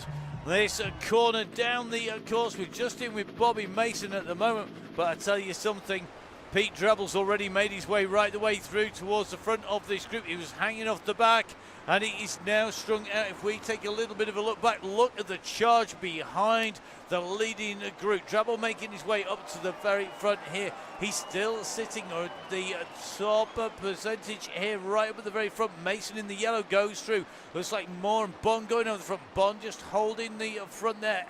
this corner down the course. We're just in with Bobby Mason at the moment, but I tell you something, Pete Drabble's already made his way right the way through towards the front of this group. He was hanging off the back and he is now strung out. If we take a little bit of a look back, look at the charge behind the leading group. Drabble making his way up to the very front here. He's still sitting at the top percentage here, right up at the very front. Mason in the yellow goes through. Looks like Moore and Bond going over the front. Bond just holding the front there.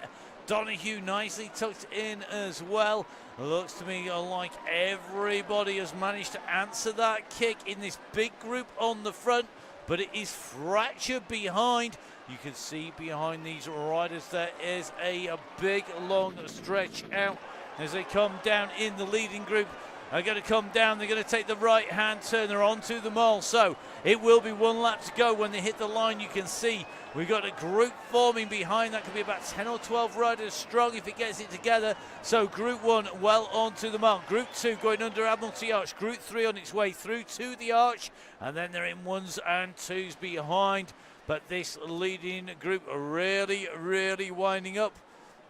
Donahue nicely tucked in as well. Looks to me like everybody has managed to answer that kick in this big group on the front, but it is fractured behind. You can see behind these riders there is a big long stretch out as they come down in the leading group. Are going to come down, they're going to take the right hand turn, they're onto the mole, so it will be one lap to go. When they hit the line, you can see we've got a group forming behind. That could be about 10 or 12 riders strong if it gets it together. So group 1 well onto the mark. Group 2 going under Admiralty Arch. Group 3 on its way through to the arch, and then they're in 1s and 2s behind. But this leading group are really winding up.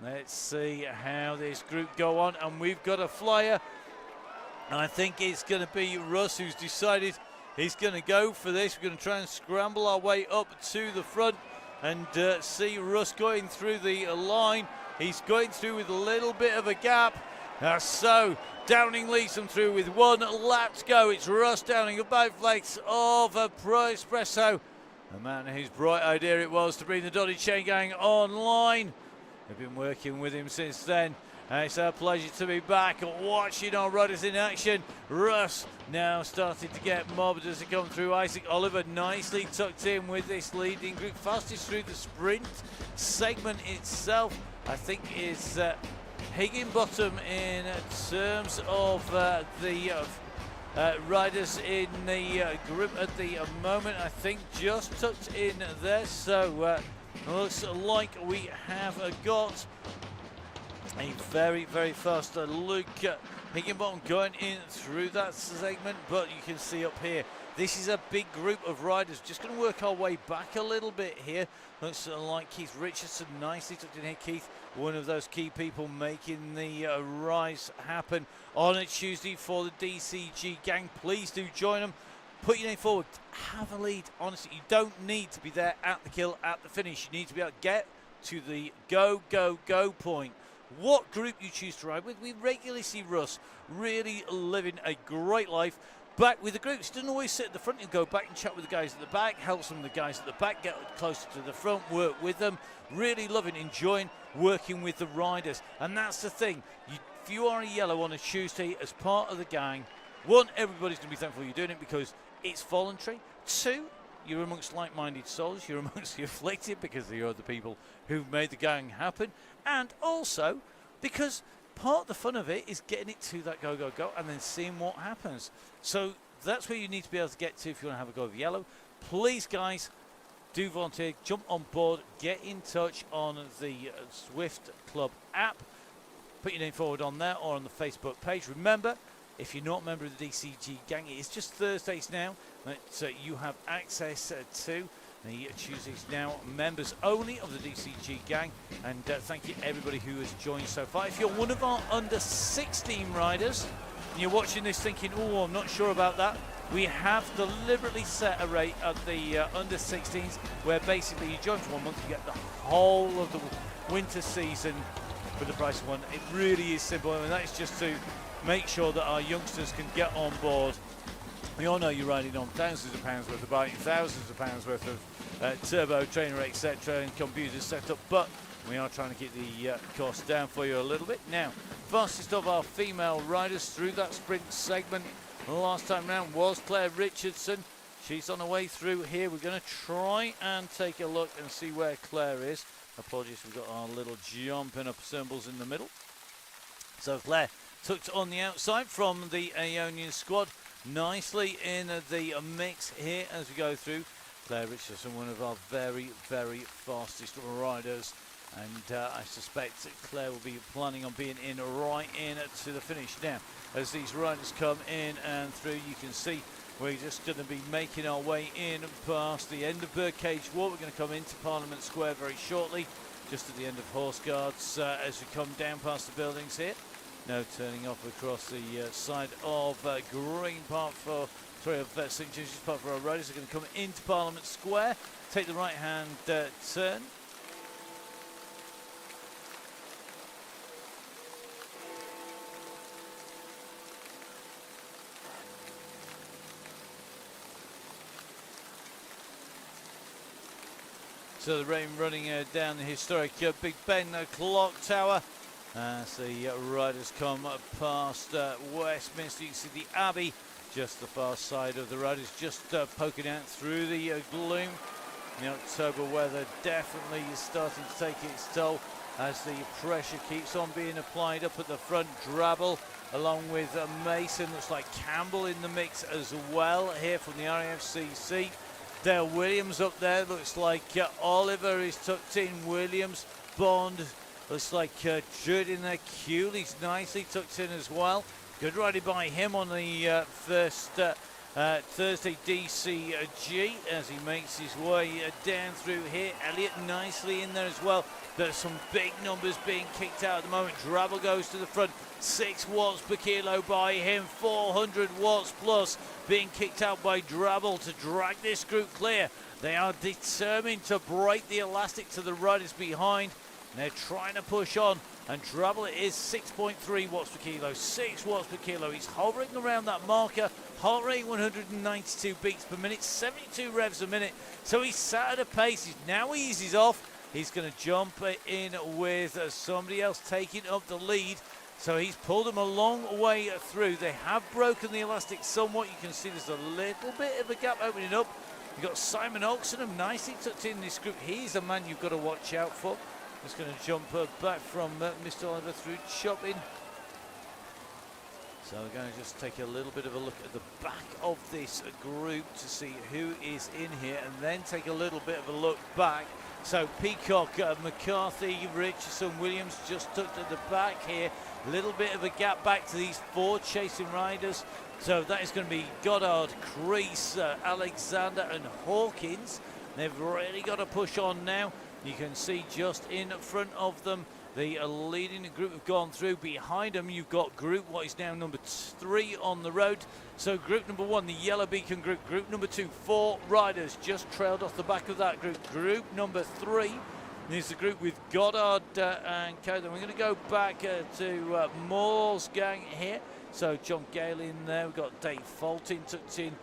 Let's see how this group go on, and we've got a flyer. I think it's going to be Russ who's decided he's going to go for this. We're going to try and scramble our way up to the front and see Russ going through the line. He's going through with a little bit of a gap. So Downing leads them through with 1 lap to go. It's Russ Downing, about flex of a Pro Espresso. The man whose bright idea it was to bring the Donny Chaingang online. They've been working with him since then. It's a pleasure to be back watching our riders in action. Russ now starting to get mobbed as they come through. Isaac Oliver nicely tucked in with this leading group. Fastest through the sprint segment itself, I think, is Higginbottom in terms of the riders in the group at the moment. I think just tucked in there. So looks like we have got a very fast Luke Higginbottom going in through that segment, but you can see up here This is a big group of riders. Just going to work our way back a little bit here. Looks like Keith Richardson nicely tucked in here. Keith, one of those key people making the rise happen on a Tuesday for the DCG gang. Please do join them. Put your name forward. Have a lead. Honestly, you don't need to be there at the kill, at the finish. You need to be able to get to the go, go, go point. What group you choose to ride with, we regularly see Russ really living a great life back with the groups. He doesn't always sit at the front. He'll go back and chat with the guys at the back, help some of the guys at the back get closer to the front, work with them. Really loving, enjoying working with the riders. And that's the thing. If you are a yellow on a Tuesday as part of the gang, one, everybody's going to be thankful you're doing it because it's voluntary. Two, you're amongst like-minded souls. You're amongst the afflicted because they are the people who've made the gang happen. And also because part of the fun of it is getting it to that go, go, go and then seeing what happens. So that's where you need to be able to get to if you want to have a go of yellow. Please, guys, do volunteer. Jump on board. Get in touch on the Zwift Club app. Put your name forward on there or on the Facebook page. Remember, if you're not a member of the DCG gang, it is just Thursdays now that you have access to. The Tuesdays now members only of the DCG gang, and thank you everybody who has joined so far. If you're one of our under 16 riders and you're watching this thinking, oh, I'm not sure about that, we have deliberately set a rate at the under 16s where basically you join for 1 month, you get the whole of the winter season for the price of one. It really is simple, and that is just to make sure that our youngsters can get on board. We all know you're riding on thousands of pounds worth of bike, thousands of pounds worth of turbo, trainer, etc. and computers set up, but we are trying to keep the cost down for you a little bit. Now, fastest of our female riders through that sprint segment last time round was Claire Richardson. She's on the way through here. We're going to try and take a look and see where Claire is. Apologies, we've got our little jumping up symbols in the middle. So Claire tucked on the outside from the Aeonian squad, nicely in the mix here as we go through. Claire Richardson, one of our very, very fastest riders, and I suspect that Claire will be planning on being in right in to the finish. Now, as these riders come in and through, you can see we're just going to be making our way in past the end of Birdcage Walk. We're going to come into Parliament Square very shortly, just at the end of Horse Guards as we come down past the buildings here. Now turning off across the side of Green Park for, of St James's Park for our riders. Are going to come into Parliament Square, take the right hand turn. So the rain running down the historic Big Ben clock tower. As the riders come past Westminster, you can see the Abbey, just the far side of the riders, just poking out through the gloom. The October weather definitely is starting to take its toll as the pressure keeps on being applied up at the front. Drabble along with Mason, looks like Campbell in the mix as well here from the RAFCC. Dale Williams up there, looks like Oliver is tucked in, Williams, Bond, looks like Judd in there, Cooley's nicely tucked in as well. Good riding by him on the first Thursday DCG as he makes his way down through here. Elliott nicely in there as well. There's some big numbers being kicked out at the moment. Drabble goes to the front, 6 watts per kilo by him, 400 watts plus being kicked out by Drabble to drag this group clear. They are determined to break the elastic to the riders behind. They're trying to push on, and Drabble is 6.3 watts per kilo, 6 watts per kilo. He's hovering around that marker, heart rate 192 beats per minute, 72 revs a minute. So he's sat at a pace. He now eases off. He's going to jump in with somebody else taking up the lead. So he's pulled them a long way through. They have broken the elastic somewhat. You can see there's a little bit of a gap opening up. You've got Simon Oxenham nicely tucked in this group. He's a man you've got to watch out for. Just going to jump back from Mr. Oliver through Chopping. So we're going to just take a little bit of a look at the back of this group to see who is in here, and then take a little bit of a look back So Peacock, McCarthy, Richardson, Williams just tucked at the back here. A little bit of a gap back to these 4 chasing riders. So that is going to be Goddard, Crease, Alexander and Hawkins. They've really got to push on now. You can see just in front of them, the leading group have gone through. Behind them, you've got group what is now number 3 on the road. So group number 1, the Yellow Beacon group. Group number 2, 4 riders just trailed off the back of that group. Group number 3 is the group with Goddard and Co. Then we're going to go back to Members Gang here. So John Gale in there. We've got Dave Fulton tucked in.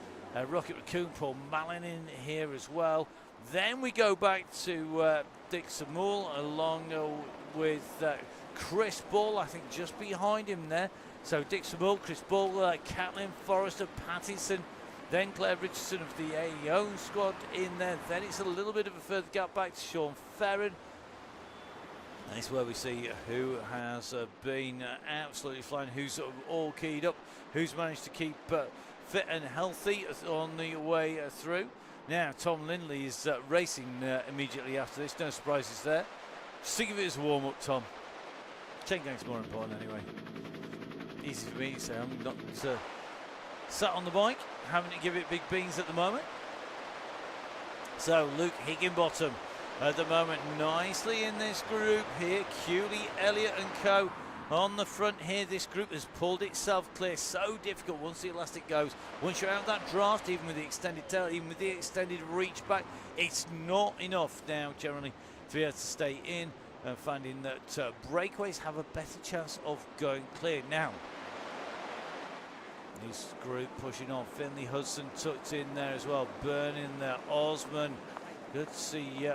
Rocket Raccoon, Paul Mallon in here as well. Then we go back to Dick Samuel along with Chris Ball, I think just behind him there. So Dick Samuel, Chris Ball, Catlin, Forrester, Pattinson, then Claire Richardson of the AEO squad in there. Then it's a little bit of a further gap back to Sean Ferrin. That's where we see who has been absolutely flying, who's all keyed up, who's managed to keep fit and healthy on the way through. Now Tom Lindley is racing immediately after this, no surprises there. Just think of it as a warm-up, Tom. Chaingang's more important anyway. Easy for me to say, I'm not sat on the bike, having to give it big beans at the moment. So Luke Higginbottom at the moment nicely in this group here. Cooley, Elliott and Co. on the front here. This group has pulled itself clear. So difficult once the elastic goes. Once you're out of that draft, even with the extended tail, even with the extended reach back, it's not enough now generally to be able to stay in. Finding that breakaways have a better chance of going clear. Now, this group pushing on. Finley Hudson tucked in there as well. Byrne in there. Osman. Good to see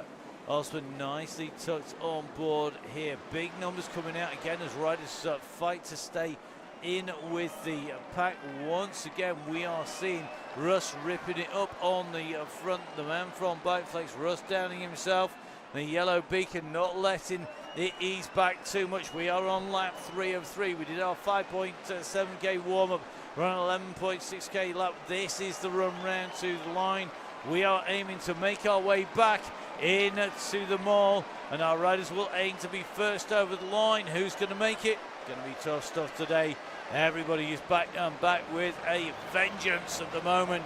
Osman nicely tucked on board here. Big numbers coming out again as riders fight to stay in with the pack. Once again, we are seeing Russ ripping it up on the front. The man from Bikeflex, Russ Downing himself. The Yellow Beacon not letting it ease back too much. We are on lap 3 of 3. We did our 5.7k warm-up. We're on 11.6k lap. This is the run round to the line. We are aiming to make our way back in to the mall, and our riders will aim to be first over the line. Who's going to make it? Going to be tough stuff today. Everybody is back and back with a vengeance at the moment.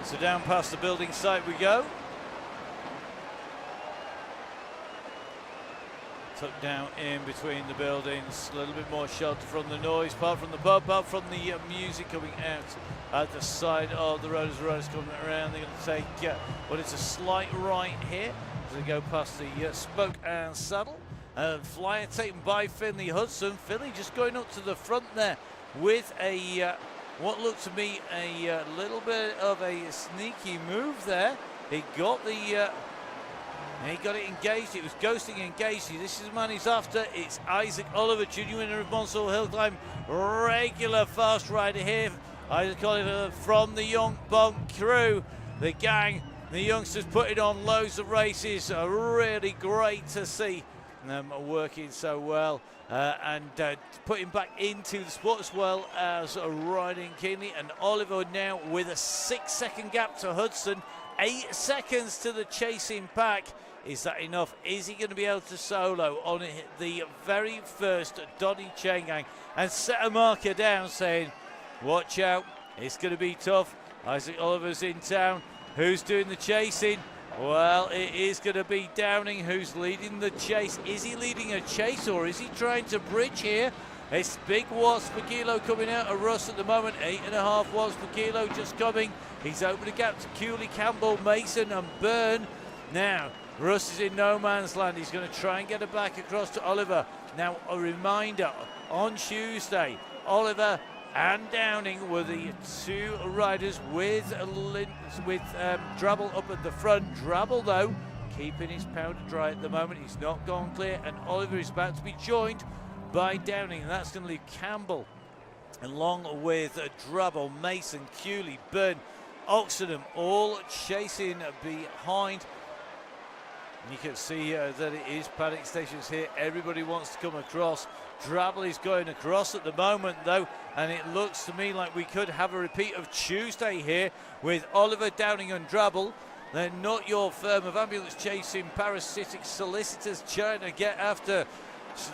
So down past the building site we go. Tucked down in between the buildings, a little bit more shelter from the noise, apart from the pub, apart from the music coming out at the side of the road as the riders coming around. They're going to take well, it's a slight right here as they go past the spoke and saddle. Flyer taken by Finley Hudson. Finley just going up to the front there with a what looked to me a little bit of a sneaky move there. He got the he got it engaged. It was ghosting engaged. This is the man he's after. It's Isaac Oliver, junior winner of Monsell Hill Climb. Regular fast rider here. Isaac Oliver from the Young Bunk crew. The gang, the youngsters putting on loads of races. Really great to see them working so well and putting back into the sport as well as riding keenly. And Oliver now with a 6-second gap to Hudson. 8 seconds to the chasing pack. Is that enough? Is he going to be able to solo on the very first Donny Chaingang and set a marker down saying, watch out, it's going to be tough. Isaac Oliver's in town. Who's doing the chasing? Well, it is going to be Downing who's leading the chase. Is he leading a chase or is he trying to bridge here? It's big watts per kilo coming out of Russ at the moment. 8.5 watts per kilo just coming. He's opened a gap to Cooley, Campbell, Mason and Byrne. Now, Russ is in no man's land. He's going to try and get it back across to Oliver. Now, a reminder, on Tuesday, Oliver and Downing were the two riders with Drabble up at the front. Drabble, though, keeping his powder dry at the moment. He's not gone clear, and Oliver is about to be joined by Downing, and that's going to leave Campbell along with Drabble, Mason, Cooley, Byrne, Oxenham, all chasing behind. You can see that it is paddock stations here. Everybody wants to come across. Drabble is going across at the moment, though, and it looks to me like we could have a repeat of Tuesday here with Oliver, Downing and Drabble. They're not your firm of ambulance chasing parasitic solicitors trying to get after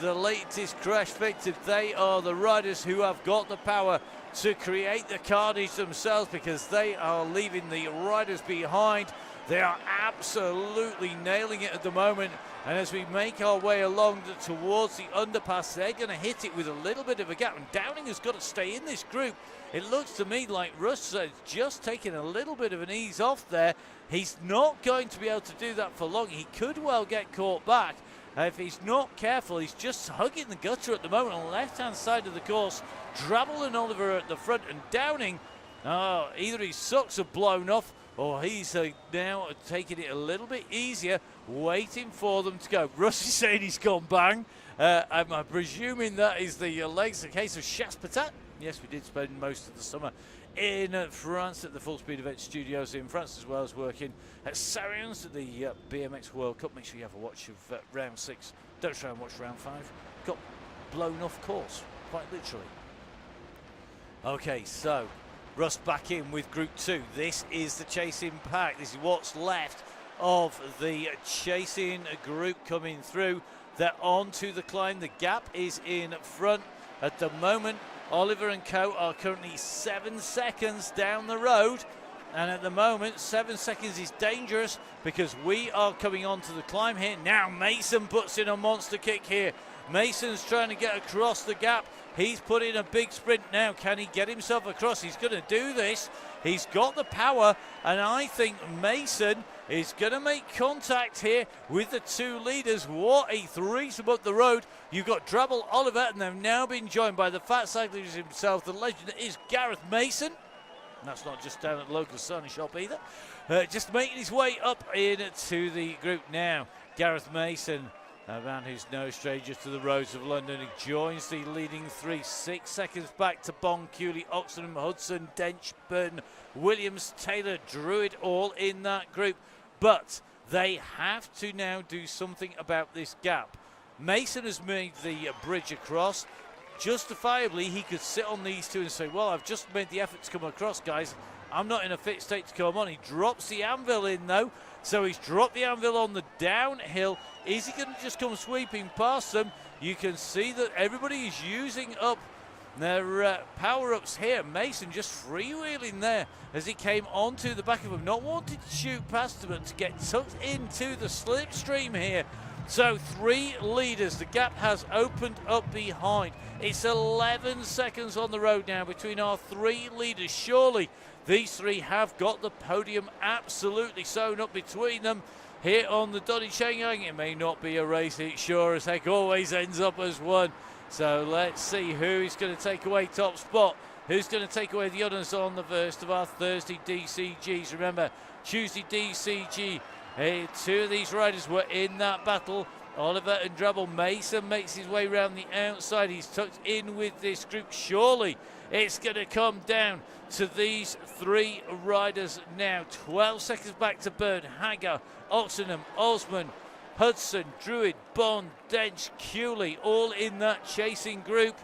the latest crash victim. They are the riders who have got the power to create the carnage themselves, because they are leaving the riders behind. They are absolutely nailing it at the moment, and as we make our way along towards the underpass, they're going to hit it with a little bit of a gap, and Downing has got to stay in this group. It looks to me like Russ has just taken a little bit of an ease off there. He's not going to be able to do that for long. He could well get caught back. If he's not careful, he's just hugging the gutter at the moment on the left-hand side of the course. Drabble and Oliver at the front, and Downing, either his socks are blown off or he's now taking it a little bit easier, waiting for them to go. Russ is saying he's gone bang. I'm presuming that is the legs, a case of chasse patate. Yes, we did spend most of the summer in France at the Full Speed Event Studios in France, as well as working at Sarians at the BMX World Cup. Make sure you have a watch of round 6. Don't try and watch round 5. Got blown off course, quite literally. Okay, so Russ back in with Group 2. This is the chasing pack. This is what's left of the chasing group coming through. They're on to the climb. The gap is in front at the moment. Oliver and Co are currently 7 seconds down the road, and at the moment 7 seconds is dangerous because we are coming on to the climb here. Now Mason puts in a monster kick here. Mason's trying to get across the gap. He's put in a big sprint now. Can he get himself across? He's going to do this. He's got the power, and I think Mason is going to make contact here with the two leaders. What a threesome up the road. You've got Drabble, Oliver, and they've now been joined by the fat cyclist himself. The legend is Gareth Mason. And that's not just down at the local Sony shop either. Just making his way up into the group now. Gareth Mason, a man who's no stranger to the roads of London. He joins the leading 3, 6 seconds back to Bond, Cooley, Oxenham, Hudson, Dench, Burton, Williams, Taylor, Druid, all in that group. But they have to now do something about this gap. Mason has made the bridge across. Justifiably, he could sit on these two and say, well, I've just made the effort to come across, guys. I'm not in a fit state to come on. He drops the anvil in, though. So he's dropped the anvil on the downhill. Is he going to just come sweeping past them? You can see that everybody is using up their power-ups here. Mason just freewheeling there as he came onto the back of him. Not wanting to shoot past him, but to get tucked into the slipstream here. So 3 leaders. The gap has opened up behind. It's 11 seconds on the road now between our 3 leaders. Surely these 3 have got the podium absolutely sewn up between them here on the Donny Chaingang. It may not be a race, it sure as heck always ends up as one. So let's see who is going to take away top spot, who's going to take away the others on the first of our Thursday DCGs. Remember, Tuesday DCG, 2 of these riders were in that battle. Oliver and Drabble. Mason makes his way around the outside. He's tucked in with this group. Surely it's going to come down to these 3 riders now. 12 seconds back to Byrne, Hagar, Oxenham, Osman, Hudson, Druid, Bond, Dench, Cooley, all in that chasing group.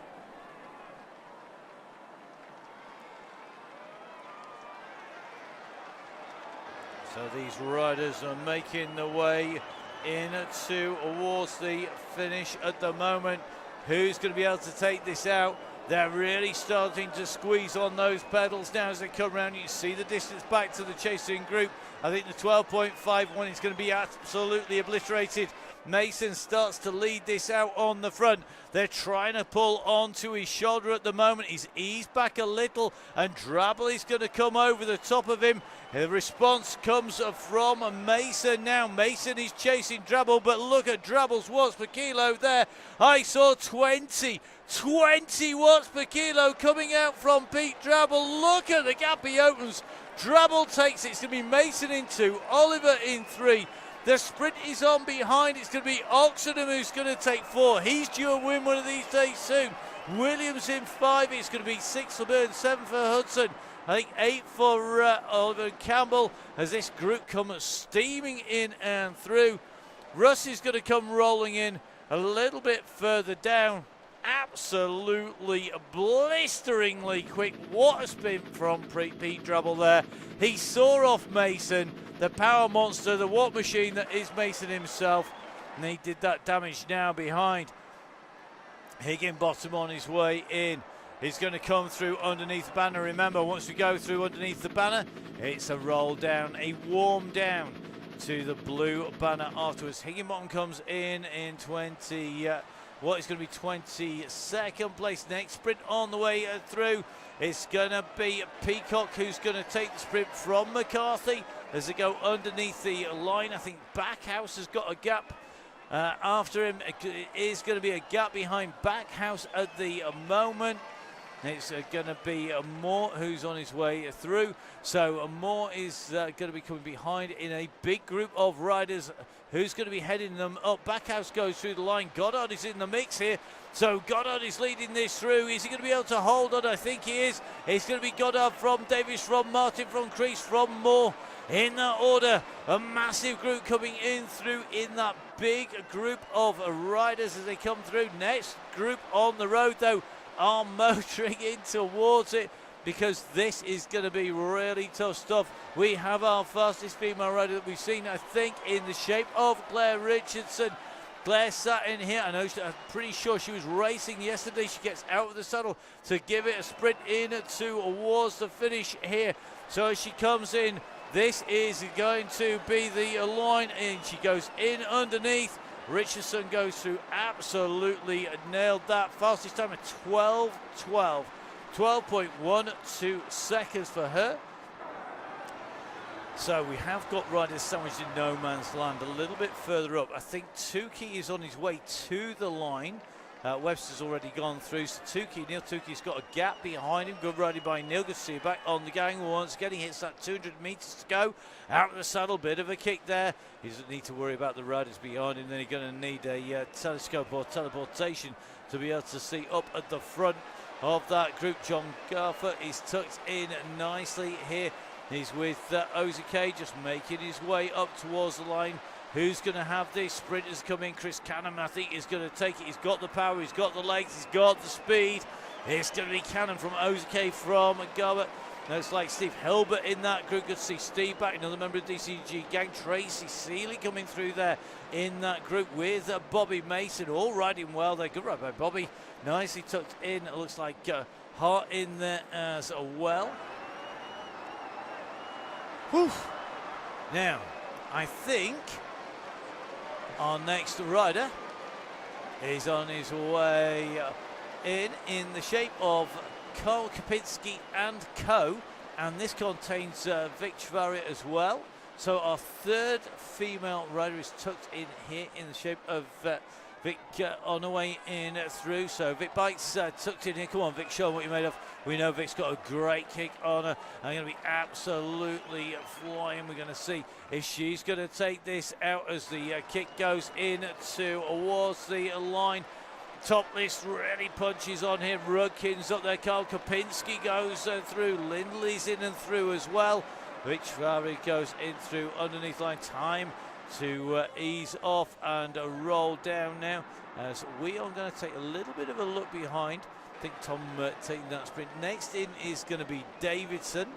So these riders are making their way in towards the finish at the moment. Who's going to be able to take this out? They're really starting to squeeze on those pedals now as they come around. You see the distance back to the chasing group. I think the 12.51 is going to be absolutely obliterated. Mason starts to lead this out on the front. They're trying to pull onto his shoulder at the moment. He's eased back a little, and Drabble is going to come over the top of him. The response comes from Mason now. Mason is chasing Drabble, but look at Drabble's watts per kilo there. I saw 20 watts per kilo coming out from Pete Drabble. Look at the gap he opens. Drabble takes it. It's going to be Mason in 2, Oliver in 3. The sprint is on behind. It's going to be Oxenham who's going to take 4. He's due a win one of these days soon. Williams in 5. It's going to be 6 for Byrne, 7 for Hudson. I think 8 for Oliver Campbell as this group comes steaming in and through. Russ is going to come rolling in a little bit further down. absolutely blisteringly quick. What a spin from Pete Drabble there. He saw off Mason, the power monster, the what machine that is Mason himself, and he did that damage now behind. Higginbottom on his way in. He's going to come through underneath the banner. Remember, once we go through underneath the banner, it's a roll down, a warm down to the blue banner afterwards. Higginbottom comes in 20, what is going to be 22nd place. Next sprint on the way through. It's going to be Peacock who's going to take the sprint from McCarthy as they go underneath the line. I think Backhouse has got a gap after him. It is going to be a gap behind Backhouse at the moment. It's going to be Moore who's on his way through. So Moore is going to be coming behind in a big group of riders. Who's going to be heading them up? Backhouse goes through the line. Goddard is in the mix here. So Goddard is leading this through. Is he going to be able to hold on? I think he is. It's going to be Goddard from Davis, from Martin, from Crease, from Moore. In that order, a massive group coming in through in that big group of riders as they come through. Next group on the road, though, are motoring in towards it because this is going to be really tough stuff. We have our fastest female rider that we've seen, I think, in the shape of Claire Richardson. Claire sat in here. I'm pretty sure she was racing yesterday. She gets out of the saddle to give it a sprint in towards the finish here. So as she comes in, this is going to be the line in. She goes in underneath. Richardson goes through, absolutely nailed that. Fastest time of 12:12. 12.12 seconds for her. So we have got riders sandwiched in no man's land a little bit further up. I think Tukey is on his way to the line. Webster's already gone through. So Neil Tukey's got a gap behind him. Good riding by Neil. Good to see you back on the gang once again. He hits that 200 metres to go. Out of the saddle, bit of a kick there. He doesn't need to worry about the riders behind him. Then he's going to need a telescope or teleportation to be able to see up at the front of that group. John Garfer is tucked in nicely here. He's with Ozuke, just making his way up towards the line. Who's going to have this? Sprinters come in. Chris Cannon, I think, is going to take it. He's got the power, he's got the legs, he's got the speed. It's going to be Cannon from Ozuke, from Garbutt. Looks like Steve Hilbert in that group. Good to see Steve back, another member of DCG Gang. Tracy Seeley coming through there in that group with Bobby Mason. All riding well there. Good ride by Bobby. Nicely tucked in. It looks like Hart in there as well. Whew. Now, I think our next rider is on his way in the shape of Carl Kapinski and co, and this contains Vic Chavaria as well. So our third female rider is tucked in here in the shape of Vic on the way in through. So Vic Bites tucked in here. Come on, Vic, show them what you're made of. We know Vic's got a great kick on her. I'm going to be absolutely flying. We're going to see if she's going to take this out as the kick goes in towards the line. Top list really punches on him. Rudkin's up there. Carl Kapinski goes through. Lindley's in and through as well. Vic Chavaria goes in through underneath line. Time to ease off and roll down now, as we are going to take a little bit of a look behind. I think Tom taking that sprint. Next in is going to be Davidson.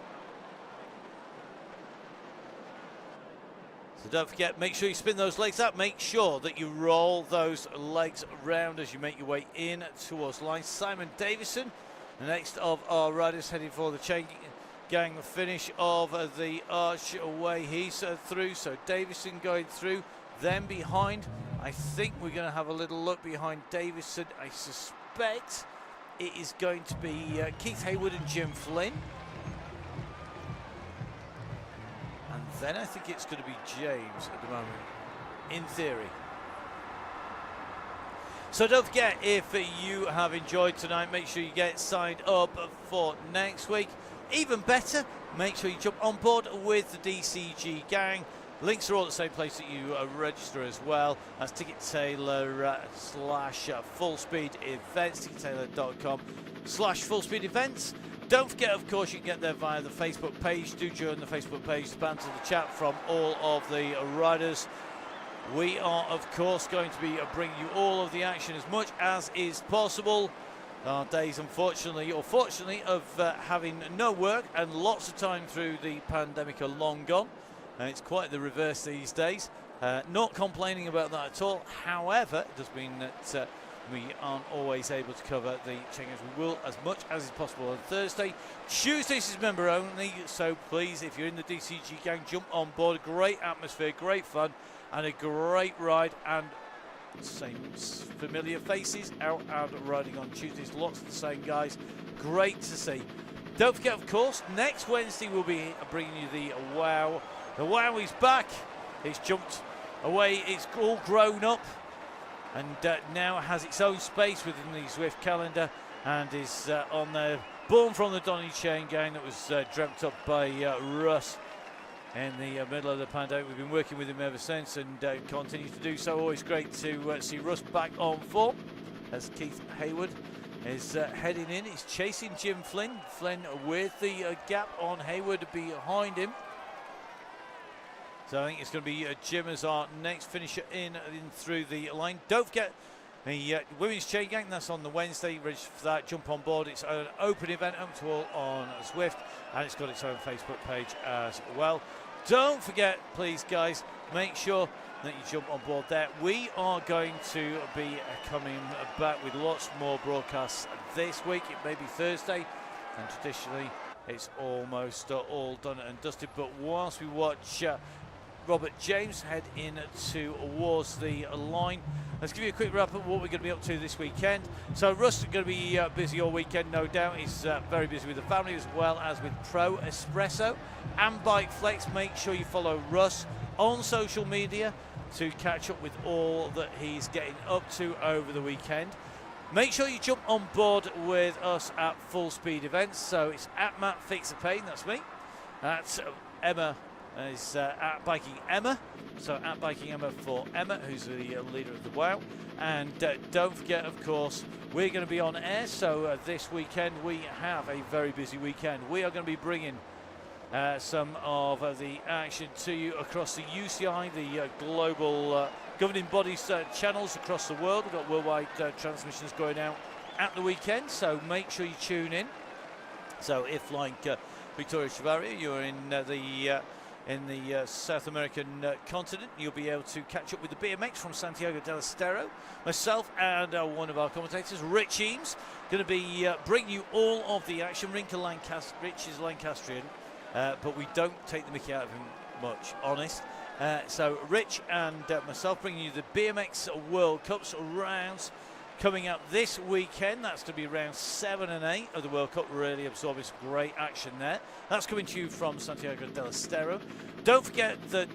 So don't forget, make sure you spin those legs up. Make sure that you roll those legs around as you make your way in towards line. Simon Davison, the next of our riders heading for the Chaingang finish of the arch away. He's through, so Davison going through. Then behind, I think we're going to have a little look behind Davison. I suspect it is going to be Keith Hayward and Jim Flynn. And then I think it's going to be James at the moment, in theory. So don't forget, if you have enjoyed tonight, make sure you get signed up for next week. Even better, make sure you jump on board with the DCG Gang. Links are all at the same place that you register as well. That's TicketTailor / Full Speed Events, TicketTailor.com / Full Speed Events. Don't forget, of course, you can get there via the Facebook page. Do join the Facebook page, banter the chat from all of the riders. We are, of course, going to be bringing you all of the action as much as is possible. Our days, unfortunately, or fortunately, of having no work and lots of time through the pandemic are long gone. It's quite the reverse these days. Not complaining about that at all. However, it does mean that we aren't always able to cover the Chaingangs. We will as much as is possible on Thursday. Tuesdays is member only, so please, if you're in the DCG gang, jump on board. Great atmosphere, great fun, and a great ride, and same familiar faces out riding on Tuesdays. Lots of the same guys. Great to see. Don't forget, of course, next Wednesday we'll be bringing you the Wow. The Wow is back. It's jumped away. It's all grown up, and now has its own space within the Zwift calendar, and is on there, born from the Donny Chaingang that was dreamt up by Russ in the middle of the pandemic. We've been working with him ever since, and continue to do so. Always great to see Russ back on form as Keith Hayward is heading in. He's chasing Jim Flynn. Flynn with the gap on Hayward behind him. So I think it's going to be Jim as our next finisher in through the line. Don't forget the women's chain gang, that's on the Wednesday. Register for that, jump on board. It's an open event, open to all on Zwift, and it's got its own Facebook page as well. Don't forget, please guys, make sure that you jump on board there. We are going to be coming back with lots more broadcasts this week. It may be Thursday, and traditionally it's almost all done and dusted. But whilst we watch Robert James head in towards the line, let's give you a quick wrap up of what we're going to be up to this weekend. So Russ is going to be busy all weekend, no doubt. He's very busy with the family as well as with Pro Espresso and Bike Flex. Make sure you follow Russ on social media to catch up with all that he's getting up to over the weekend. Make sure you jump on board with us at Full Speed Events. So it's at Matt Fix the Pain, that's me. That's Emma is at Biking Emma, so at Biking Emma for Emma, who's the leader of the WOW. And don't forget, of course, we're going to be on air, so this weekend we have a very busy weekend. We are going to be bringing some of the action to you across the UCI, the global governing bodies channels across the world. We've got worldwide transmissions going out at the weekend, so make sure you tune in. So if, like Victoria Chavaria, you're in the South American continent, you'll be able to catch up with the BMX from Santiago del Estero. Myself and one of our commentators, Rich Eames, going to be bringing you all of the action. Rich is Lancastrian, but we don't take the mickey out of him much, honest. So Rich and myself bringing you the BMX World Cups rounds coming up this weekend. That's going to be round 7 and 8 of the World Cup, really absorbing some great action there. That's coming to you from Santiago del Estero. Don't forget that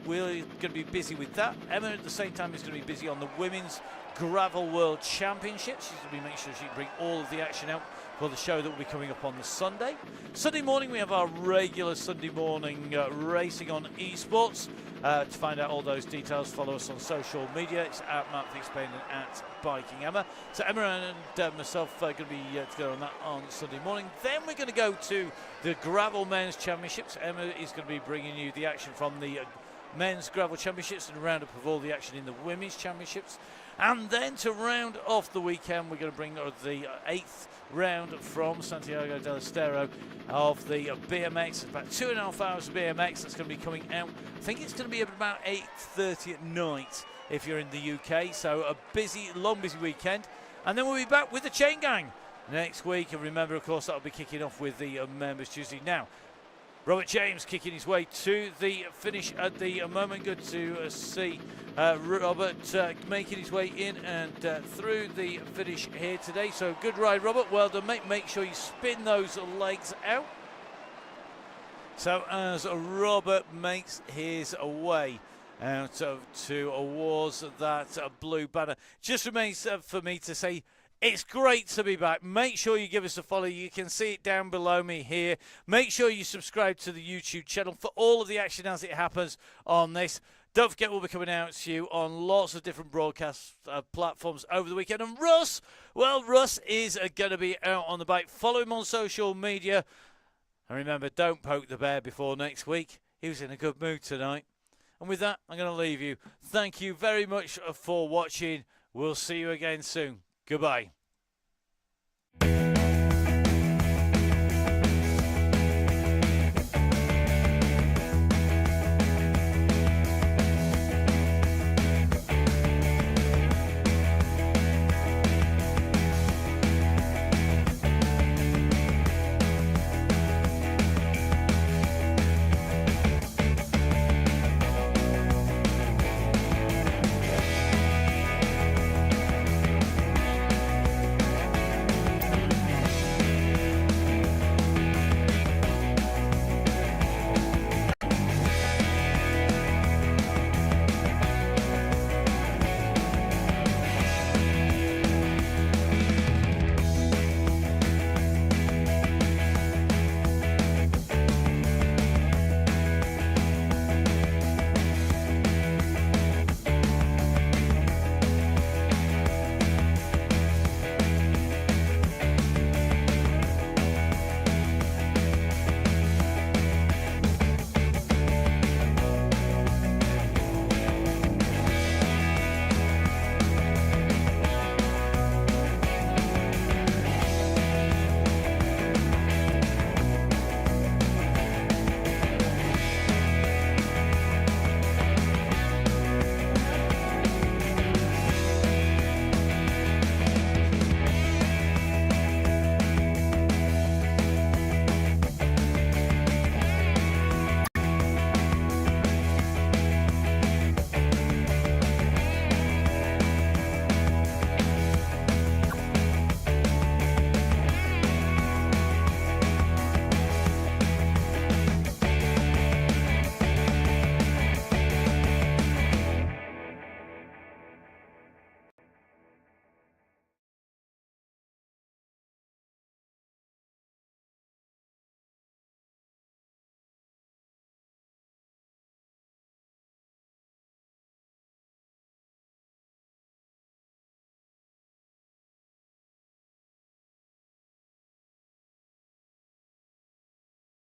we're going to be busy with that. Emma at the same time is going to be busy on the Women's Gravel World Championship. She's going to be making sure she can bring all of the action out for the show that will be coming up on the Sunday. Sunday morning we have our regular Sunday morning racing on esports. To find out all those details, follow us on social media. It's at Matt Fixpain and at Biking Emma. So Emma and myself are going to be together on that on Sunday morning. Then we're going to go to the Gravel Men's Championships. Emma is going to be bringing you the action from the Men's Gravel Championships and a roundup of all the action in the Women's Championships. And then to round off the weekend, we're going to bring the 8th round from Santiago del Estero of the BMX. About 2.5 hours of BMX that's going to be coming out. I think it's going to be about 8:30 at night if you're in the UK. So a busy, long, busy weekend. And then we'll be back with the Chain Gang next week. And remember, of course, that'll be kicking off with the Members Tuesday. Now, Robert James kicking his way to the finish at the moment. Good to see Robert making his way in and through the finish here today. So good ride, Robert. Well done, mate. Make sure you spin those legs out. So as Robert makes his way out towards that blue banner, just remains for me to say, it's great to be back. Make sure you give us a follow. You can see it down below me here. Make sure you subscribe to the YouTube channel for all of the action as it happens on this. Don't forget, we'll be coming out to you on lots of different broadcast platforms over the weekend. And Russ, well, Russ is going to be out on the bike. Follow him on social media. And remember, don't poke the bear before next week. He was in a good mood tonight. And with that, I'm going to leave you. Thank you very much for watching. We'll see you again soon. Goodbye.